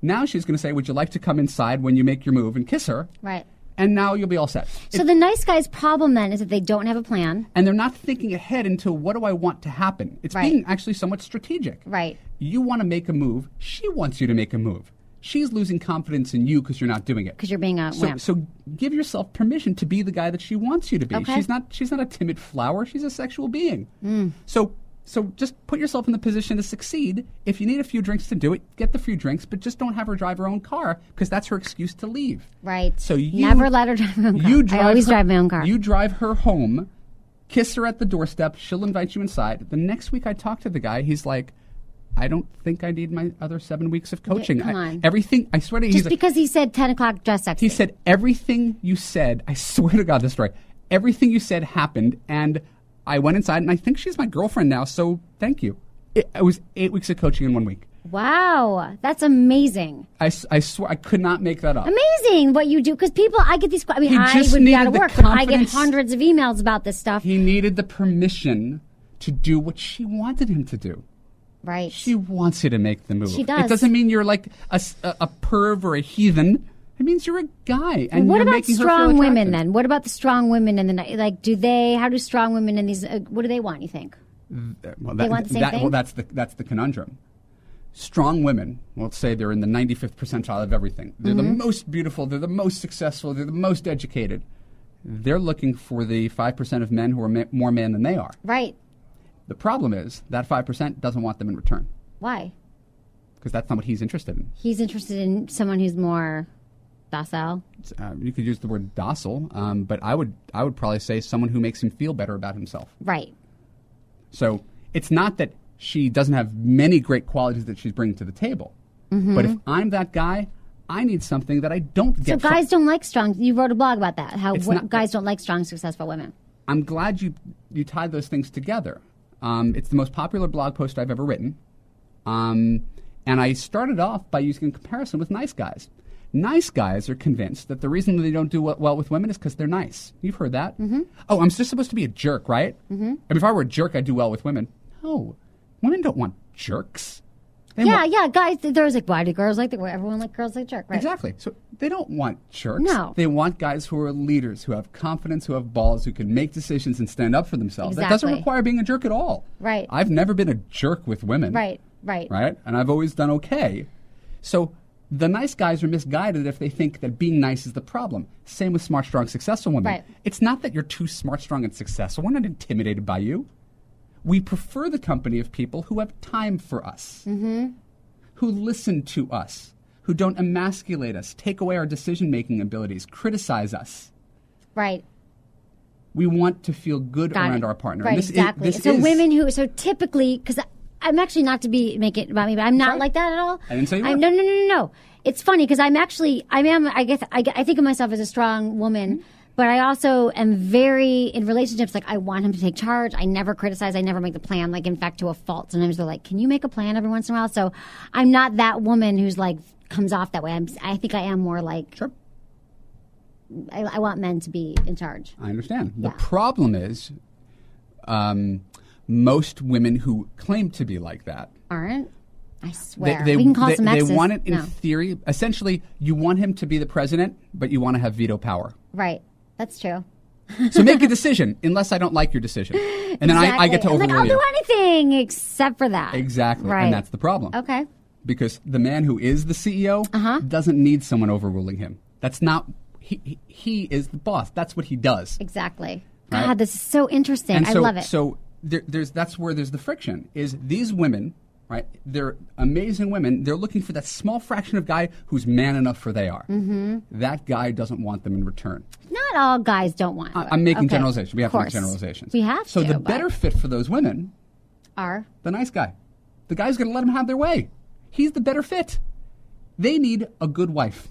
Speaker 7: Now she's going to say, would you like to come inside when you make your move and kiss her?
Speaker 1: Right.
Speaker 7: And now you'll be all set.
Speaker 1: So the nice guy's problem then is that they don't have a plan.
Speaker 7: And they're not thinking ahead into what do I want to happen. It's
Speaker 1: Right.
Speaker 7: being actually somewhat strategic.
Speaker 1: Right.
Speaker 7: You want to make a move. She wants you to make a move. She's losing confidence in you because you're not doing it.
Speaker 1: Because you're being a wimp.
Speaker 7: So give yourself permission to be the guy that she wants you to be.
Speaker 1: Okay.
Speaker 7: She's not a timid flower. She's a sexual being. So just put yourself in the position to succeed. If you need a few drinks to do it, get the few drinks, but just don't have her drive her own car because that's her excuse to leave.
Speaker 1: Right.
Speaker 7: So you
Speaker 1: never let her drive her own car. I always drive my own car.
Speaker 7: You drive her home, kiss her at the doorstep. She'll invite you inside. The next week I talk to the guy. He's like, I don't think I need my other 7 weeks of coaching.
Speaker 1: Come on.
Speaker 7: Everything, I swear to you.
Speaker 1: Just because he said 10 o'clock dress sexy.
Speaker 7: He said, everything you said, I swear to God, this story, everything you said happened, and I went inside, and I think she's my girlfriend now, so thank you. It was 8 weeks of coaching in 1 week.
Speaker 1: Wow. That's amazing.
Speaker 7: I swear, I could not make that up.
Speaker 1: Amazing what you do. Because people, I get these, I mean,
Speaker 7: He
Speaker 1: I
Speaker 7: just
Speaker 1: would be out of
Speaker 7: needed the
Speaker 1: work, but I get
Speaker 7: confidence.
Speaker 1: hundreds of emails about this stuff.
Speaker 7: He needed the permission to do what she wanted him to do.
Speaker 1: Right.
Speaker 7: She wants you to make the move.
Speaker 1: She does.
Speaker 7: It doesn't mean you're like a perv or a heathen. It means you're a guy. And
Speaker 1: What
Speaker 7: you're
Speaker 1: about
Speaker 7: making her feel
Speaker 1: strong women
Speaker 7: attracted.
Speaker 1: then? What about the strong women in the night? Like, how do strong women in these, what do they want, you think?
Speaker 7: Well,
Speaker 1: They want the same thing?
Speaker 7: Well, that's the conundrum. Strong women, let's say they're in the 95th percentile of everything. They're the most beautiful. They're the most successful. They're the most educated. They're looking for the 5% of men who are more men than they are.
Speaker 1: Right.
Speaker 7: The problem is that 5% doesn't want them in return.
Speaker 1: Why?
Speaker 7: because that's not what he's interested in.
Speaker 1: He's interested in someone who's more docile.
Speaker 7: You could use the word docile, but I would probably say someone who makes him feel better about himself.
Speaker 1: Right.
Speaker 7: So it's not that she doesn't have many great qualities that she's bringing to the table.
Speaker 1: Mm-hmm.
Speaker 7: But if I'm that guy, I need something that I don't get.
Speaker 1: So guys don't like strong. You wrote a blog about that. How
Speaker 7: not-
Speaker 1: guys don't like strong, successful women.
Speaker 7: I'm glad you tied those things together. It's the most popular blog post I've ever written. And I started off by using a comparison with nice guys. Nice guys are convinced that the reason they don't do well with women is because they're nice. You've heard that. Mm-hmm. Oh, I'm just supposed to be a jerk, right? Mm-hmm. I mean, if I were a jerk, I'd do well with women. No, women don't want jerks.
Speaker 1: Yeah, guys, there's like, why do girls like that? Everyone like girls like jerk, right?
Speaker 7: Exactly. So they don't want jerks.
Speaker 1: No.
Speaker 7: They want guys who are leaders, who have confidence, who have balls, who can make decisions and stand up for themselves.
Speaker 1: Exactly.
Speaker 7: That doesn't require being a jerk at all.
Speaker 1: Right.
Speaker 7: I've never been a jerk with women.
Speaker 1: Right.
Speaker 7: Right? And I've always done okay. So the nice guys are misguided if they think that being nice is the problem. Same with smart, strong, successful women.
Speaker 1: Right.
Speaker 7: It's not that you're too smart, strong, and successful. We're not intimidated by you. We prefer the company of people who have time for us, who listen to us, who don't emasculate us, take away our decision-making abilities, criticize us.
Speaker 1: Right.
Speaker 7: We want to feel good around our partner.
Speaker 1: Right,
Speaker 7: And this
Speaker 1: exactly.
Speaker 7: This
Speaker 1: so
Speaker 7: is,
Speaker 1: women who, so typically, because I'm actually not to make it about me, but I'm not
Speaker 7: Right.
Speaker 1: like that at all.
Speaker 7: I didn't say you were.
Speaker 1: No. It's funny because I guess I think of myself as a strong woman, but I also am very, in relationships, like I want him to take charge. I never criticize. I never make the plan, like in fact, to a fault. Sometimes they're like, can you make a plan every once in a while? So I'm not that woman who's like, comes off that way. I think I am more like,
Speaker 7: Sure.
Speaker 1: I want men to be in charge.
Speaker 7: I understand.
Speaker 1: Yeah.
Speaker 7: The problem is most women who claim to be like that,
Speaker 1: Aren't? I swear. We can call some
Speaker 7: they
Speaker 1: exes.
Speaker 7: want it in
Speaker 1: No.
Speaker 7: theory. Essentially, you want him to be the president, but you want to have veto power.
Speaker 1: Right. That's true.
Speaker 7: So make a decision, unless I don't like your decision. And then I get to
Speaker 1: I'm like,
Speaker 7: overrule
Speaker 1: I'll
Speaker 7: you.
Speaker 1: do anything except for that.
Speaker 7: Exactly.
Speaker 1: Right.
Speaker 7: And that's the problem.
Speaker 1: Okay.
Speaker 7: Because the man who is the CEO doesn't need someone overruling him. That's not, he is the boss. That's what he does.
Speaker 1: Exactly.
Speaker 7: Right?
Speaker 1: God, this is so interesting.
Speaker 7: And
Speaker 1: I
Speaker 7: so,
Speaker 1: love it.
Speaker 7: So that's where there's the friction, is these women, right? They're amazing women. They're looking for that small fraction of guy who's man enough for they are. Mm-hmm. That guy doesn't want them in return.
Speaker 1: Not all guys don't want.
Speaker 7: I'm making
Speaker 1: Okay.
Speaker 7: generalizations. We have to
Speaker 1: Of
Speaker 7: make
Speaker 1: course.
Speaker 7: generalizations.
Speaker 1: We have
Speaker 7: So
Speaker 1: to.
Speaker 7: the
Speaker 1: but
Speaker 7: better fit for those women,
Speaker 1: are
Speaker 7: the nice guy. The guy's going to let them have their way. He's the better fit. They need a good wife.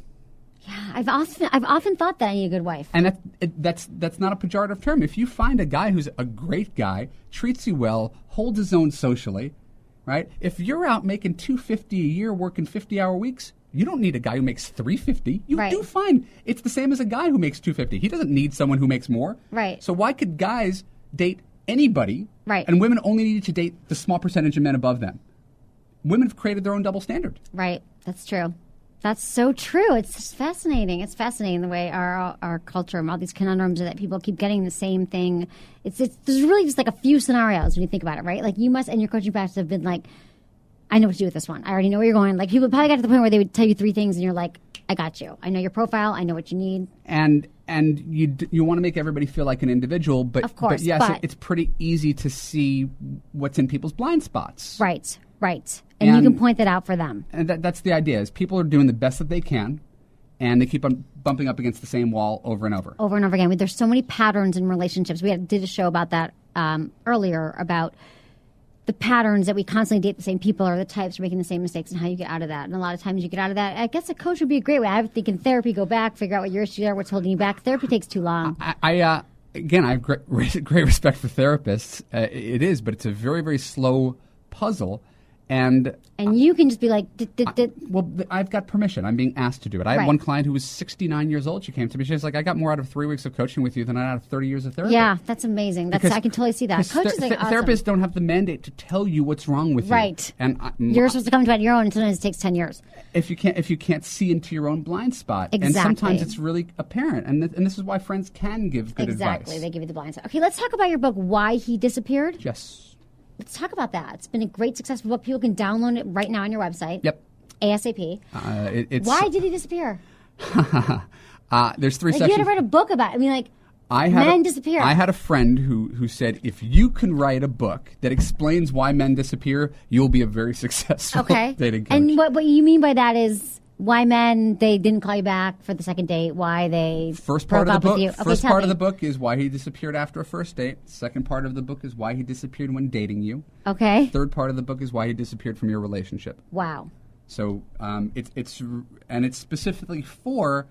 Speaker 1: yeah. I've often thought that I need a good wife.
Speaker 7: And that's not a pejorative term. If you find a guy who's a great guy, treats you well, holds his own socially, right? If you're out making $250 a year, working 50-hour weeks, you don't need a guy who makes $350. You
Speaker 1: Right.
Speaker 7: do fine. It's the same as a guy who makes $250. He doesn't need someone who makes more.
Speaker 1: Right.
Speaker 7: So why could guys date anybody,
Speaker 1: Right.
Speaker 7: and women only need to date the small percentage of men above them? Women have created their own double standard.
Speaker 1: Right. That's true. That's so true. It's just fascinating. It's fascinating the way our culture and all these conundrums are that people keep getting the same thing. It's there's really just like a few scenarios when you think about it, right? Like you must, and your coaching practice have been like, I know what to do with this one. I already know where you're going. Like people probably got to the point where they would tell you 3 things and you're like, I got you. I know your profile. I know what you need.
Speaker 7: And you want to make everybody feel like an individual, but
Speaker 1: Of course,
Speaker 7: but yes,
Speaker 1: but-
Speaker 7: it's pretty easy to see what's in people's blind spots.
Speaker 1: Right. And you
Speaker 7: And-
Speaker 1: can point that out for them.
Speaker 7: And that's the idea, is people are doing the best that they can, and they keep on bumping up against the same wall over and over.
Speaker 1: Over and over again. There's so many patterns in relationships. We did a show about that earlier, about the patterns that we constantly date the same people or the types are making the same mistakes and how you get out of that. And a lot of times you get out of that. I guess a coach would be a great way. I would think in therapy, go back, figure out what your issues are, what's holding you back. Therapy takes too long.
Speaker 7: Again, I have great respect for therapists. It is, but it's a very, very slow puzzle. And
Speaker 1: you can just be like,
Speaker 7: I've got permission. I'm being asked to do it. I had
Speaker 1: Right.
Speaker 7: one client who was 69 years old. She came to me. She was like, I got more out of 3 weeks of coaching with you than I got out of 30 years of therapy.
Speaker 1: yeah, that's amazing. I can totally see that.
Speaker 7: because
Speaker 1: Coaches are awesome.
Speaker 7: therapists don't have the mandate to tell you what's wrong with you.
Speaker 1: Right.
Speaker 7: And
Speaker 1: You're supposed to come to it on your own, and sometimes it takes 10 years.
Speaker 7: if you can't see into your own blind spot, and
Speaker 1: Exactly.
Speaker 7: sometimes it's really apparent, and this is why friends can give good
Speaker 1: Exactly.
Speaker 7: advice.
Speaker 1: They give you the blind side. Okay, let's talk about your book, Why He Disappeared.
Speaker 7: Yes.
Speaker 1: Let's talk about that. It's been a great, successful book. People can download it right now on your website.
Speaker 7: Yep.
Speaker 1: ASAP.
Speaker 7: It's
Speaker 1: Why did he disappear?
Speaker 7: there's 3
Speaker 1: Like, you
Speaker 7: sections.
Speaker 1: had to write a book about it. I mean, like, Men disappear.
Speaker 7: I had a friend who said, if you can write a book that explains why men disappear, you'll be a very successful dating coach.
Speaker 1: And what you mean by that is why men, they didn't call you back for the second date, why they
Speaker 7: First part
Speaker 1: broke
Speaker 7: of the
Speaker 1: up
Speaker 7: book.
Speaker 1: with you. Okay,
Speaker 7: First
Speaker 1: tell
Speaker 7: part
Speaker 1: me.
Speaker 7: of the book is why he disappeared after a first date. Second part of the book is why he disappeared when dating you.
Speaker 1: Okay.
Speaker 7: Third part of the book is why he disappeared from your relationship.
Speaker 1: Wow.
Speaker 7: So it's specifically for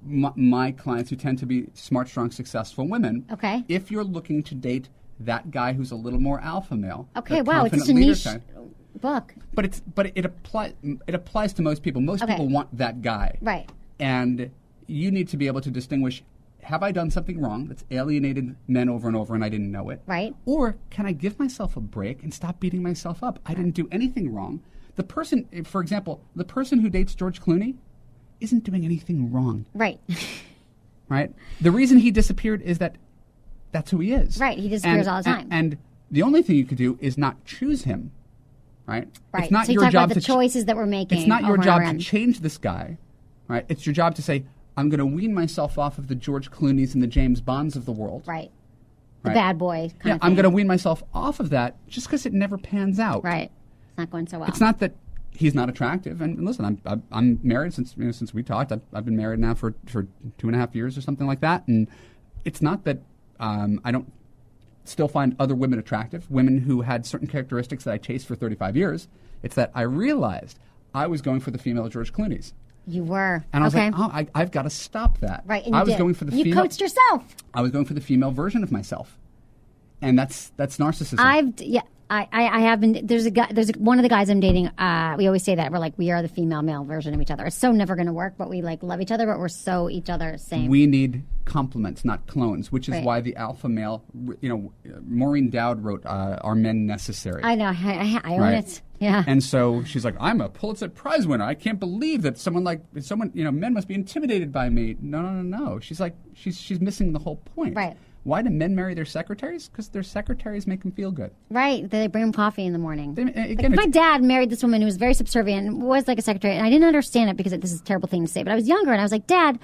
Speaker 7: my clients who tend to be smart, strong, successful women.
Speaker 1: Okay.
Speaker 7: If you're looking to date that guy who's a little more alpha male.
Speaker 1: Okay,
Speaker 7: that
Speaker 1: wow, it's
Speaker 7: confident
Speaker 1: such a
Speaker 7: leader
Speaker 1: niche
Speaker 7: type.
Speaker 1: book.
Speaker 7: But it applies to most people. Most
Speaker 1: Okay.
Speaker 7: people want that guy.
Speaker 1: Right.
Speaker 7: And you need to be able to distinguish, have I done something wrong that's alienated men over and over and I didn't know it?
Speaker 1: Right.
Speaker 7: Or can I give myself a break and stop beating myself up? I didn't do anything wrong. The person, for example, the person who dates George Clooney isn't doing anything wrong.
Speaker 1: Right.
Speaker 7: Right? The reason he disappeared is that's who he is.
Speaker 1: Right, he disappears all the time.
Speaker 7: And the only thing you could do is not choose him. Right?
Speaker 1: Right.
Speaker 7: It's not
Speaker 1: so you
Speaker 7: your
Speaker 1: talk
Speaker 7: job
Speaker 1: about the
Speaker 7: to
Speaker 1: choices that we're making.
Speaker 7: It's not your
Speaker 1: over and
Speaker 7: job
Speaker 1: over
Speaker 7: to
Speaker 1: again.
Speaker 7: change this guy. Right? It's your job to say, I'm going to wean myself off of the George Clooney's and the James Bonds of the world.
Speaker 1: Right. The
Speaker 7: Right.
Speaker 1: bad boy kind of
Speaker 7: I'm
Speaker 1: thing.
Speaker 7: going to wean myself off of that just because it never pans out.
Speaker 1: Right. It's not going so well.
Speaker 7: It's not that he's not attractive. And listen, I'm married since we talked. I've been married now for 2.5 years or something like that. And it's not that I don't still find other women attractive, women who had certain characteristics that I chased for 35 years. It's that I realized I was going for the female George Clooney's.
Speaker 1: You were.
Speaker 7: And I was
Speaker 1: okay.
Speaker 7: like, I've got to stop that.
Speaker 1: Right. And
Speaker 7: I
Speaker 1: you
Speaker 7: was
Speaker 1: did.
Speaker 7: going for the
Speaker 1: you
Speaker 7: female.
Speaker 1: coached yourself.
Speaker 7: I was going for the female version of myself. And that's narcissism.
Speaker 1: I have been. There's one of the guys I'm dating. We always say that we're like we are the female male version of each other. It's so never going to work, but we like love each other, but we're so each other same.
Speaker 7: We need complements, not clones, which is
Speaker 1: Right.
Speaker 7: why the alpha male. Maureen Dowd wrote "Are Men Necessary?"
Speaker 1: I know. I own
Speaker 7: Right.
Speaker 1: it. Yeah.
Speaker 7: And so she's like, I'm a Pulitzer Prize winner. I can't believe that men must be intimidated by me. No. She's like, she's missing the whole point.
Speaker 1: Right.
Speaker 7: Why do men marry their secretaries? Because their secretaries make them feel good.
Speaker 1: Right. They bring him coffee in the morning.
Speaker 7: Again,
Speaker 1: my dad married this woman who was very subservient and was like a secretary. And I didn't understand it because this is a terrible thing to say. But I was younger and I was like, Dad,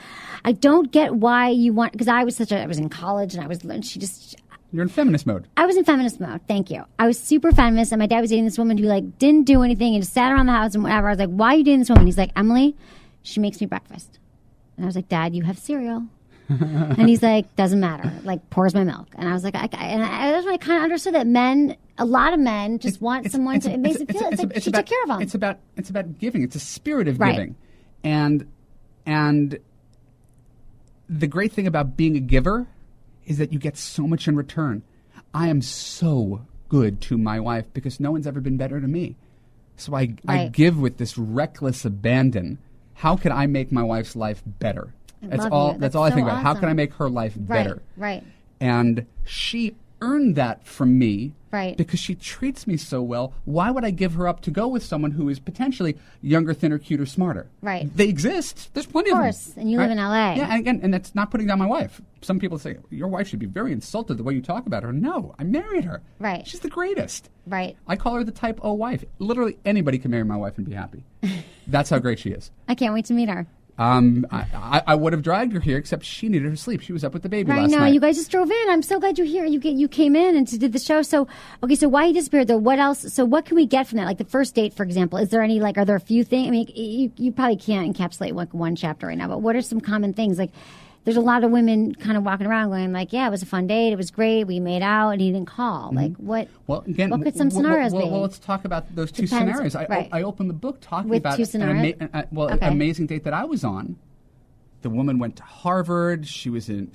Speaker 1: I don't get why you want, because I was in college and
Speaker 7: You're in feminist mode.
Speaker 1: I was in feminist mode. Thank you. I was super feminist, and my dad was dating this woman who like didn't do anything and just sat around the house and whatever. I was like, "Why are you dating this woman?" He's like, "Emily, she makes me breakfast." And I was like, "Dad, you have cereal." And he's like, "Doesn't matter. Like, pours my milk." And I was like, that's when I kind of understood that a lot of men just want someone to. It makes it feel like she took care of them.
Speaker 7: It's about giving. It's a spirit of
Speaker 1: Right.
Speaker 7: giving, and the great thing about being a giver is that you get so much in return. I am so good to my wife because no one's ever been better to me. So I give with this reckless abandon. How can I make my wife's life better? That's all I
Speaker 1: so
Speaker 7: think about. How
Speaker 1: awesome.
Speaker 7: can I make her life better?
Speaker 1: Right.
Speaker 7: And she earned that from me
Speaker 1: Right.
Speaker 7: because she treats me so well. Why would I give her up to go with someone who is potentially younger, thinner, cuter, smarter?
Speaker 1: Right.
Speaker 7: They exist. There's plenty of them.
Speaker 1: Of course. And you live in LA.
Speaker 7: Yeah, and again, and that's not putting down my wife. Some people say, your wife should be very insulted the way you talk about her. No, I married her.
Speaker 1: Right.
Speaker 7: She's the greatest.
Speaker 1: Right.
Speaker 7: I call her the type O wife. Literally anybody can marry my wife and be happy. That's how great she is.
Speaker 1: I can't wait to meet her.
Speaker 7: I would have dragged her here, except she needed her sleep. She was up with the baby
Speaker 1: Right
Speaker 7: last
Speaker 1: now,
Speaker 7: night.
Speaker 1: you guys just drove in. I'm so glad you're here. You came in and did the show. So, okay, so why he disappeared though? What else? So what can we get from that? Like the first date, for example. Is there any, are there a few things? I mean, you probably can't encapsulate one chapter right now, but what are some common things? Like, there's a lot of women kind of walking around going like, yeah, it was a fun date. It was great. We made out and he didn't call.
Speaker 7: Mm-hmm.
Speaker 1: Like what?
Speaker 7: Well, again,
Speaker 1: what could some scenarios be?
Speaker 7: Well, let's talk about those two
Speaker 1: Depends.
Speaker 7: scenarios.
Speaker 1: Right.
Speaker 7: I opened the book talking
Speaker 1: With
Speaker 7: about
Speaker 1: two scenarios?
Speaker 7: an
Speaker 1: Okay.
Speaker 7: amazing date that I was on. The woman went to Harvard. She was in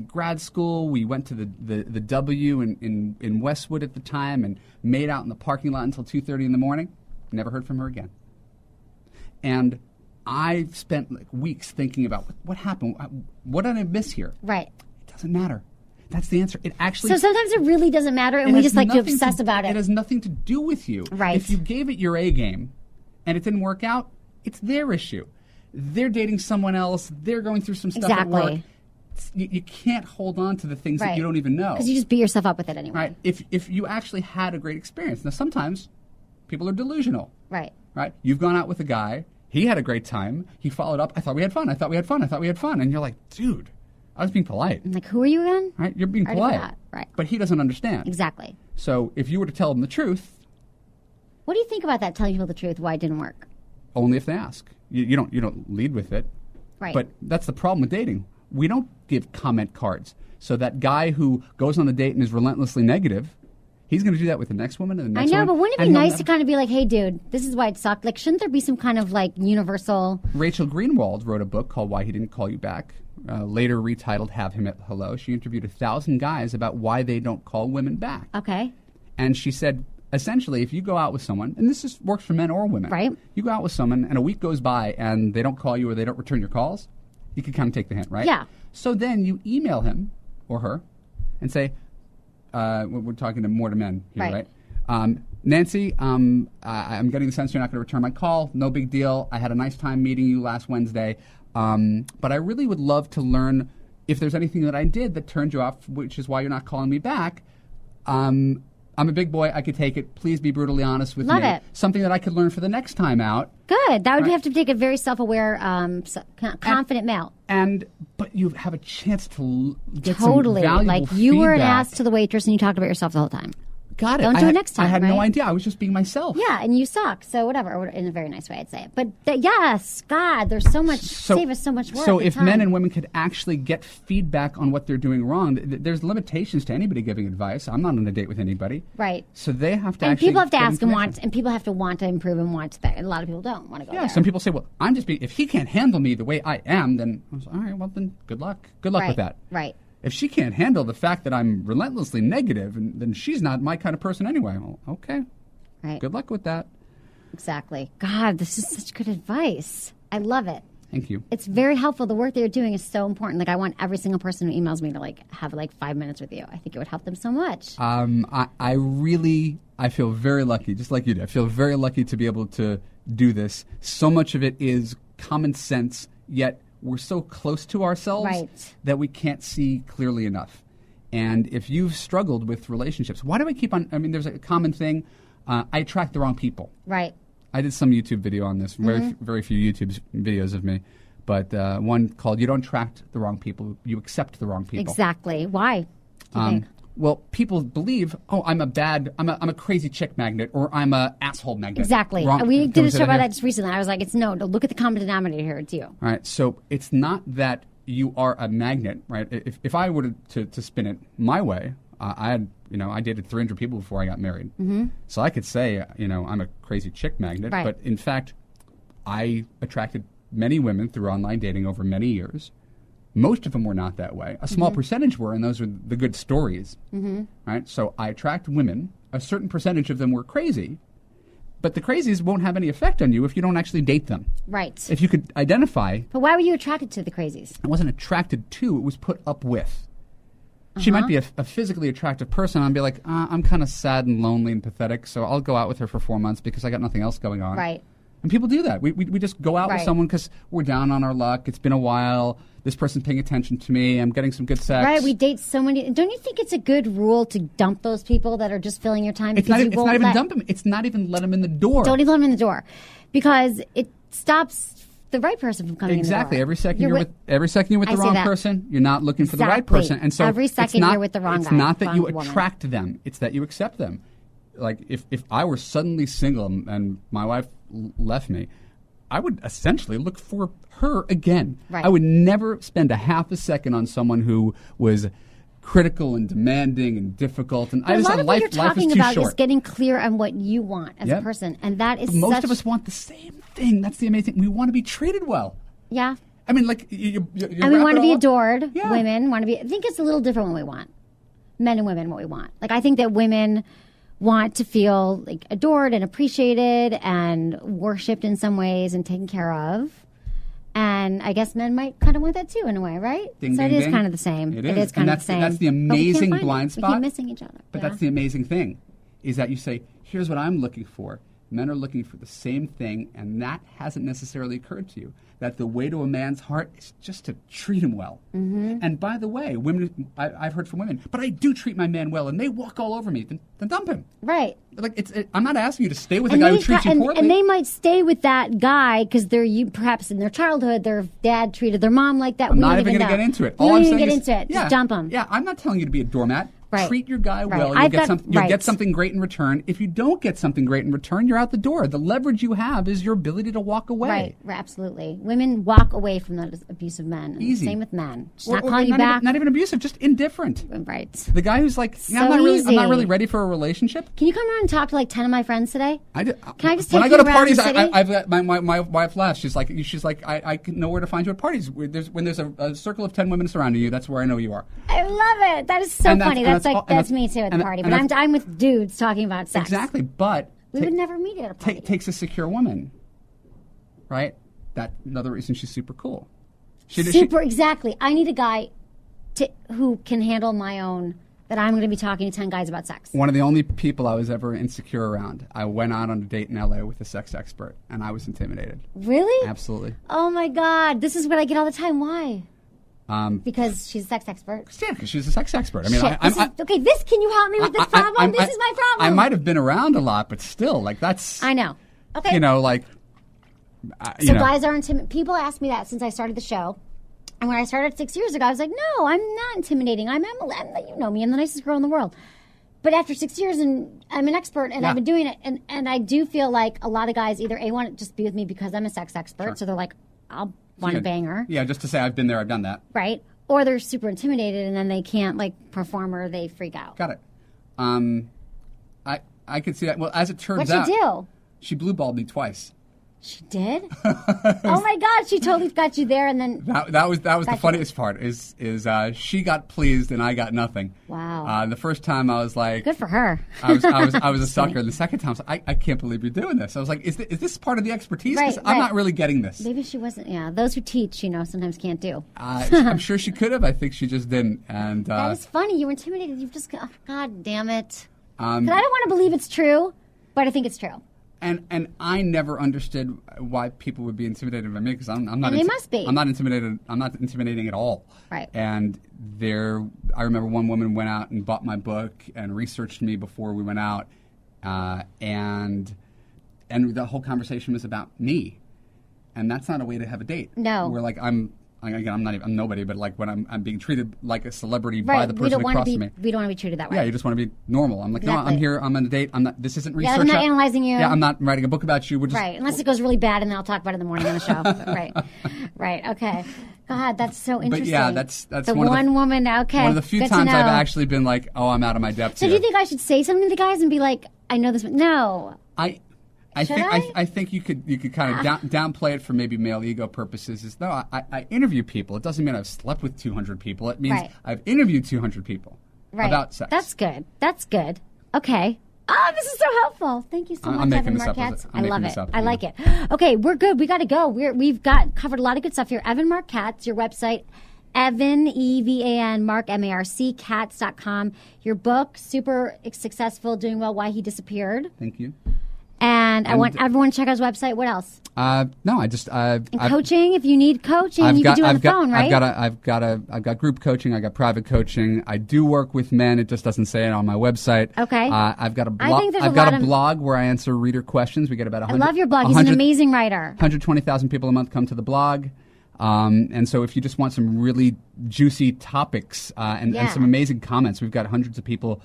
Speaker 7: grad school. We went to the W in Westwood at the time and made out in the parking lot until 2:30 in the morning. Never heard from her again. And I spent weeks thinking about what happened. What did I miss here?
Speaker 1: Right.
Speaker 7: It doesn't matter. That's the answer. It actually.
Speaker 1: So sometimes it really doesn't matter, and
Speaker 7: it
Speaker 1: we
Speaker 7: has
Speaker 1: just like to
Speaker 7: nothing
Speaker 1: obsess about it.
Speaker 7: It has nothing to do with you.
Speaker 1: Right.
Speaker 7: If you gave it your A game and it didn't work out, it's their issue. They're dating someone else. They're going through some stuff
Speaker 1: Exactly.
Speaker 7: at work. You can't hold on to the things that
Speaker 1: Right.
Speaker 7: you don't even know.
Speaker 1: Because you just beat yourself up with it anyway.
Speaker 7: Right. If you actually had a great experience. Now, sometimes people are delusional.
Speaker 1: Right.
Speaker 7: Right. You've gone out with a guy. He had a great time. He followed up. I thought we had fun. I thought we had fun. I thought we had fun. And you're like, dude, I was being polite.
Speaker 1: I'm like, who are you again?
Speaker 7: Right? You're being
Speaker 1: I already
Speaker 7: polite.
Speaker 1: forgot. Right.
Speaker 7: But he doesn't understand.
Speaker 1: Exactly.
Speaker 7: So if you were to tell him the truth,
Speaker 1: What do you think about that, telling people the truth, why it didn't work?
Speaker 7: only if they ask. You don't lead with it.
Speaker 1: Right.
Speaker 7: But that's the problem with dating. We don't give comment cards. So that guy who goes on a date and is relentlessly negative, he's going to do that with the next woman and the
Speaker 1: I
Speaker 7: next
Speaker 1: know,
Speaker 7: woman.
Speaker 1: but wouldn't it be
Speaker 7: and he'll
Speaker 1: nice
Speaker 7: never-
Speaker 1: to kind of be like, hey, dude, this is why it sucked? Like, shouldn't there be some kind of like universal...
Speaker 7: Rachel Greenwald wrote a book called Why He Didn't Call You Back, later retitled Have Him at Hello. She interviewed 1,000 guys about why they don't call women back.
Speaker 1: Okay.
Speaker 7: And she said, essentially, if you go out with someone, and this works for men or women,
Speaker 1: Right.
Speaker 7: You go out with someone and a week goes by and they don't call you or they don't return your calls, you can kind of take the hint, right?
Speaker 1: Yeah.
Speaker 7: So then you email him or her and say, we're talking more to men here, right? Nancy, I'm getting the sense you're not going to return my call. No big deal. I had a nice time meeting you last Wednesday. But I really would love to learn if there's anything that I did that turned you off, which is why you're not calling me back. I'm a big boy. I could take it. Please be brutally honest with
Speaker 1: Love
Speaker 7: me.
Speaker 1: it.
Speaker 7: Something that I could learn for the next time out.
Speaker 1: Good. That would
Speaker 7: Right.
Speaker 1: have to take a very self-aware, confident male.
Speaker 7: But you have a chance to get
Speaker 1: Totally.
Speaker 7: some valuable
Speaker 1: Like you were an
Speaker 7: feedback.
Speaker 1: ass to the waitress and you talked about yourself the whole time.
Speaker 7: Got it.
Speaker 1: Don't do it next time,
Speaker 7: I had no
Speaker 1: right?
Speaker 7: idea. I was just being myself.
Speaker 1: Yeah, and you suck. So whatever, in a very nice way, I'd say it. But yes, God, there's so much. Save us so much work.
Speaker 7: So
Speaker 1: and
Speaker 7: if
Speaker 1: time.
Speaker 7: men and women could actually get feedback on what they're doing wrong, there's limitations to anybody giving advice. I'm not on a date with anybody.
Speaker 1: Right.
Speaker 7: So they have to
Speaker 1: And
Speaker 7: actually
Speaker 1: people have to
Speaker 7: get
Speaker 1: ask and
Speaker 7: information.
Speaker 1: want, and people have to want to improve and want to. A lot of people don't want to go
Speaker 7: Yeah,
Speaker 1: there.
Speaker 7: some people say, well, I'm just being, if he can't handle me the way I am, then I was, all right, well, then good luck. Good luck
Speaker 1: right.
Speaker 7: with that.
Speaker 1: Right.
Speaker 7: If she can't handle the fact that I'm relentlessly negative, then she's not my kind of person anyway. Well, okay.
Speaker 1: Right.
Speaker 7: Good luck with that.
Speaker 1: Exactly. God, this is such good advice. I love it.
Speaker 7: Thank you.
Speaker 1: It's very helpful. The work that you're doing is so important. Like, I want every single person who emails me to have 5 minutes with you. I think it would help them so much.
Speaker 7: I feel very lucky, just like you do. I feel very lucky to be able to do this. So much of it is common sense, yet we're so close to ourselves
Speaker 1: Right.
Speaker 7: that we can't see clearly enough. And if you've struggled with relationships, why do I keep on? I mean, there's a common thing. I attract the wrong people.
Speaker 1: Right.
Speaker 7: I did some YouTube video on this. Very few YouTube videos of me, but one called "You Don't Attract the Wrong People; You Accept the Wrong People."
Speaker 1: Exactly. Why? Do you think?
Speaker 7: Well, people believe, I'm a crazy chick magnet, or I'm a asshole magnet.
Speaker 1: Exactly.
Speaker 7: Wrong.
Speaker 1: We
Speaker 7: Can
Speaker 1: did a
Speaker 7: say
Speaker 1: show about
Speaker 7: here?
Speaker 1: that just recently. I was like, look at the common denominator here. It's you.
Speaker 7: All right. So it's not that you are a magnet, right? If I were to spin it my way, I dated 300 people before I got married. Mm-hmm. So I could say, I'm a crazy chick magnet.
Speaker 1: Right.
Speaker 7: But in fact, I attracted many women through online dating over many years. Most of them were not that way. A small percentage were, and those were the good stories. Mm-hmm. Right? So I attract women. A certain percentage of them were crazy. But the crazies won't have any effect on you if you don't actually date them.
Speaker 1: Right.
Speaker 7: If you could identify,
Speaker 1: But why were you attracted to the crazies?
Speaker 7: I wasn't attracted to, it was put up with. She might be a physically attractive person. I'd be like, I'm kind of sad and lonely and pathetic, so I'll go out with her for 4 months because I got nothing else going on.
Speaker 1: Right.
Speaker 7: And people do that. We just go out with
Speaker 1: Right.
Speaker 7: someone because we're down on our luck. It's been a while. This person's paying attention to me. I'm getting some good sex.
Speaker 1: Right, we date so many. Don't you think it's a good rule to dump those people that are just filling your time?
Speaker 7: It's not,
Speaker 1: you
Speaker 7: it's
Speaker 1: won't
Speaker 7: not even
Speaker 1: let-
Speaker 7: dump them. It's not even let them in the door.
Speaker 1: Don't even let them in the door, because it stops the right person from coming
Speaker 7: Exactly.
Speaker 1: in the door.
Speaker 7: Every second you're with
Speaker 1: I
Speaker 7: the
Speaker 1: see
Speaker 7: wrong
Speaker 1: that.
Speaker 7: person, you're not looking for the right
Speaker 1: Exactly.
Speaker 7: person. And so
Speaker 1: Every
Speaker 7: it's
Speaker 1: second
Speaker 7: not,
Speaker 1: you're with the wrong
Speaker 7: It's
Speaker 1: guy,
Speaker 7: not that
Speaker 1: wrong
Speaker 7: you
Speaker 1: woman.
Speaker 7: attract them; it's that you accept them. Like if I were suddenly single and my wife left me, I would essentially look for her again.
Speaker 1: Right.
Speaker 7: I would never spend a half a second on someone who was critical and demanding and difficult. And
Speaker 1: But a lot of what you're
Speaker 7: life
Speaker 1: talking
Speaker 7: is too
Speaker 1: about
Speaker 7: short.
Speaker 1: is getting clear on what you want as a
Speaker 7: Yep.
Speaker 1: person, and that is
Speaker 7: But most
Speaker 1: such,
Speaker 7: of us want the same thing. That's the amazing thing. We want to be treated well.
Speaker 1: yeah.
Speaker 7: I mean, like you
Speaker 1: And we
Speaker 7: wrap
Speaker 1: want to
Speaker 7: it
Speaker 1: be
Speaker 7: all up.
Speaker 1: adored.
Speaker 7: Yeah.
Speaker 1: Women want to be. I think it's a little different what we want. Men and women, what we want. Like, I think that women want to feel like adored and appreciated and worshipped in some ways and taken care of. And I guess men might kind of want that too, in a way, right?
Speaker 7: Ding,
Speaker 1: so
Speaker 7: ding,
Speaker 1: it is
Speaker 7: ding.
Speaker 1: kind of the same.
Speaker 7: It
Speaker 1: It
Speaker 7: is.
Speaker 1: is kind
Speaker 7: And
Speaker 1: of the same.
Speaker 7: that's the
Speaker 1: But we can't
Speaker 7: amazing
Speaker 1: find it.
Speaker 7: blind
Speaker 1: We
Speaker 7: spot.
Speaker 1: keep missing each other.
Speaker 7: But
Speaker 1: Yeah.
Speaker 7: that's the amazing thing, is that you say, here's what I'm looking for. Men are looking for the same thing, and that hasn't necessarily occurred to you. That the way to a man's heart is just to treat him well. Mm-hmm. And by the way, women, I've heard from women, but I do treat my man well, and they walk all over me. Then dump him.
Speaker 1: Right.
Speaker 7: Like I'm not asking you to stay with a guy who treats you poorly.
Speaker 1: And they might stay with that guy because perhaps in their childhood their dad treated their mom like that.
Speaker 7: I'm not even going to get into it.
Speaker 1: We don't even get into it. Just dump him.
Speaker 7: Yeah, I'm not telling you to be a doormat.
Speaker 1: Right.
Speaker 7: Treat your guy well.
Speaker 1: Right.
Speaker 7: You'll get something great in return. If you don't get something great in return, you're out the door. The leverage you have is your ability to walk away.
Speaker 1: Right, absolutely. Women walk away from those abusive men. And
Speaker 7: Easy.
Speaker 1: Same with men. Just
Speaker 7: Or
Speaker 1: not calling you back.
Speaker 7: Not even abusive, just indifferent.
Speaker 1: Right.
Speaker 7: The guy who's like,
Speaker 1: So
Speaker 7: I'm not really
Speaker 1: easy.
Speaker 7: ready for a relationship.
Speaker 1: Can you come around and talk to like 10 of my friends today? Can I just
Speaker 7: when
Speaker 1: take
Speaker 7: I go
Speaker 1: you
Speaker 7: to
Speaker 1: around
Speaker 7: parties,
Speaker 1: the city?
Speaker 7: I've got my wife laughs. She's like, I know where to find you at parties. When there's a circle of 10 women surrounding you, that's where I know you are.
Speaker 1: I love it. That is so funny. That's me too at the party. But I'm with dudes talking about sex.
Speaker 7: Exactly, but
Speaker 1: we would never meet at a party.
Speaker 7: Takes a secure woman, right? That's another reason she's super cool.
Speaker 1: Exactly. I need a guy who can handle my own. That I'm going to be talking to 10 guys about sex.
Speaker 7: One of the only people I was ever insecure around. I went out on a date in LA with a sex expert, and I was intimidated.
Speaker 1: Really?
Speaker 7: Absolutely.
Speaker 1: Oh my God! This is what I get all the time. Why? Because she's a sex expert.
Speaker 7: Yeah, because she's a sex expert. I mean,
Speaker 1: can you help me with this problem? This is my problem.
Speaker 7: I might have been around a lot, but still, like that's.
Speaker 1: I know. Okay. Guys are intimidated. People ask me that since I started the show. And when I started 6 years ago, I was like, no, I'm not intimidating. I'm Emily. You know me. I'm the nicest girl in the world. But after 6 years, and I'm an expert, and I've been doing it, and I do feel like a lot of guys either want to just be with me because I'm a sex expert, so they're like, I'll want to bang her.
Speaker 7: Yeah, just to say I've been there, I've done that.
Speaker 1: Right. Or they're super intimidated, and then they can't perform or they freak out.
Speaker 7: Got it. I could see that. Well, as it turns
Speaker 1: out. What'd she do?
Speaker 7: She blue balled me twice.
Speaker 1: She did? Oh my God! She totally got you there, and then
Speaker 7: that was the funniest part. Is she got pleased and I got nothing.
Speaker 1: Wow!
Speaker 7: The first time I was like,
Speaker 1: good for her.
Speaker 7: I was a sucker. And the second time I was like, I can't believe you're doing this. I was like, is this part of the expertise?
Speaker 1: Right,
Speaker 7: I'm not really getting this.
Speaker 1: Maybe she wasn't. Yeah, those who teach, sometimes can't do.
Speaker 7: I'm sure she could have. I think she just didn't. And
Speaker 1: that is funny. You were intimidated. You've just God damn it. But I don't want to believe it's true, but I think it's true.
Speaker 7: And I never understood why people would be intimidated by me because I'm not.
Speaker 1: And they must be.
Speaker 7: I'm not intimidated. I'm not intimidating at all.
Speaker 1: Right.
Speaker 7: And I remember one woman went out and bought my book and researched me before we went out, and the whole conversation was about me, and that's not a way to have a date.
Speaker 1: No.
Speaker 7: Where I'm nobody, but like when I'm being treated like a celebrity by the person across from me.
Speaker 1: We don't want to be treated that way.
Speaker 7: Yeah, you just want to be normal. I'm like,
Speaker 1: exactly.
Speaker 7: No, I'm here. I'm on a date. I'm not. This isn't research.
Speaker 1: Yeah, I'm not analyzing you.
Speaker 7: Yeah, I'm not writing a book about you. We're just
Speaker 1: right. Unless it goes really bad, and then I'll talk about it in the morning on the show. Right. Okay. God, that's so interesting.
Speaker 7: But yeah, that's
Speaker 1: the one woman. Okay.
Speaker 7: One of the few times I've actually been like, oh, I'm out of my depth.
Speaker 1: So do you think I should say something to the guys and be like, I know this? No.
Speaker 7: I think you could kind of downplay it for maybe male ego purposes. I interview people. It doesn't mean I've slept with 200 people. It means I've interviewed 200 people about sex.
Speaker 1: That's good. Okay. Oh, this is so helpful. Thank you so much, Evan Marc Katz. I love it. I like it. Okay, we're good. We got to go. We've covered a lot of good stuff here. Evan Marc Katz, your website, Evan, Evan, Marc, Marc, Katz.com. Your book, super successful, doing well, Why He Disappeared.
Speaker 7: Thank you.
Speaker 1: And I want everyone to check out his website. What else?
Speaker 7: No, I just
Speaker 1: coaching. If you need coaching, you can do it on the phone, right?
Speaker 7: I've got group coaching. I got private coaching. I do work with men. It just doesn't say it on my website.
Speaker 1: Okay.
Speaker 7: I've got a blog. I've got a blog where I answer reader questions. We get about 100.
Speaker 1: I love your blog. He's an amazing writer.
Speaker 7: 120,000 people a month come to the blog. And so if you just want some really juicy topics and some amazing comments, we've got hundreds of people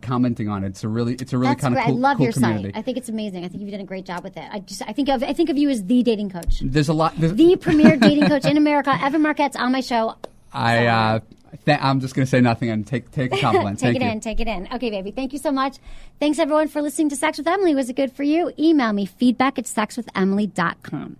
Speaker 7: commenting on it. It's a really kind of cool,
Speaker 1: I love
Speaker 7: cool
Speaker 1: your
Speaker 7: community.
Speaker 1: site. I think it's amazing. I think you've done a great job with it. I think of you as the dating coach.
Speaker 7: There's a lot.
Speaker 1: The premier dating coach in America. Evan Marc Katz on my show.
Speaker 7: I'm just going to say nothing and take a compliment.
Speaker 1: Take it in. Okay, baby. Thank you so much. Thanks, everyone, for listening to Sex with Emily. Was it good for you? Email me, feedback@sexwithemily.com.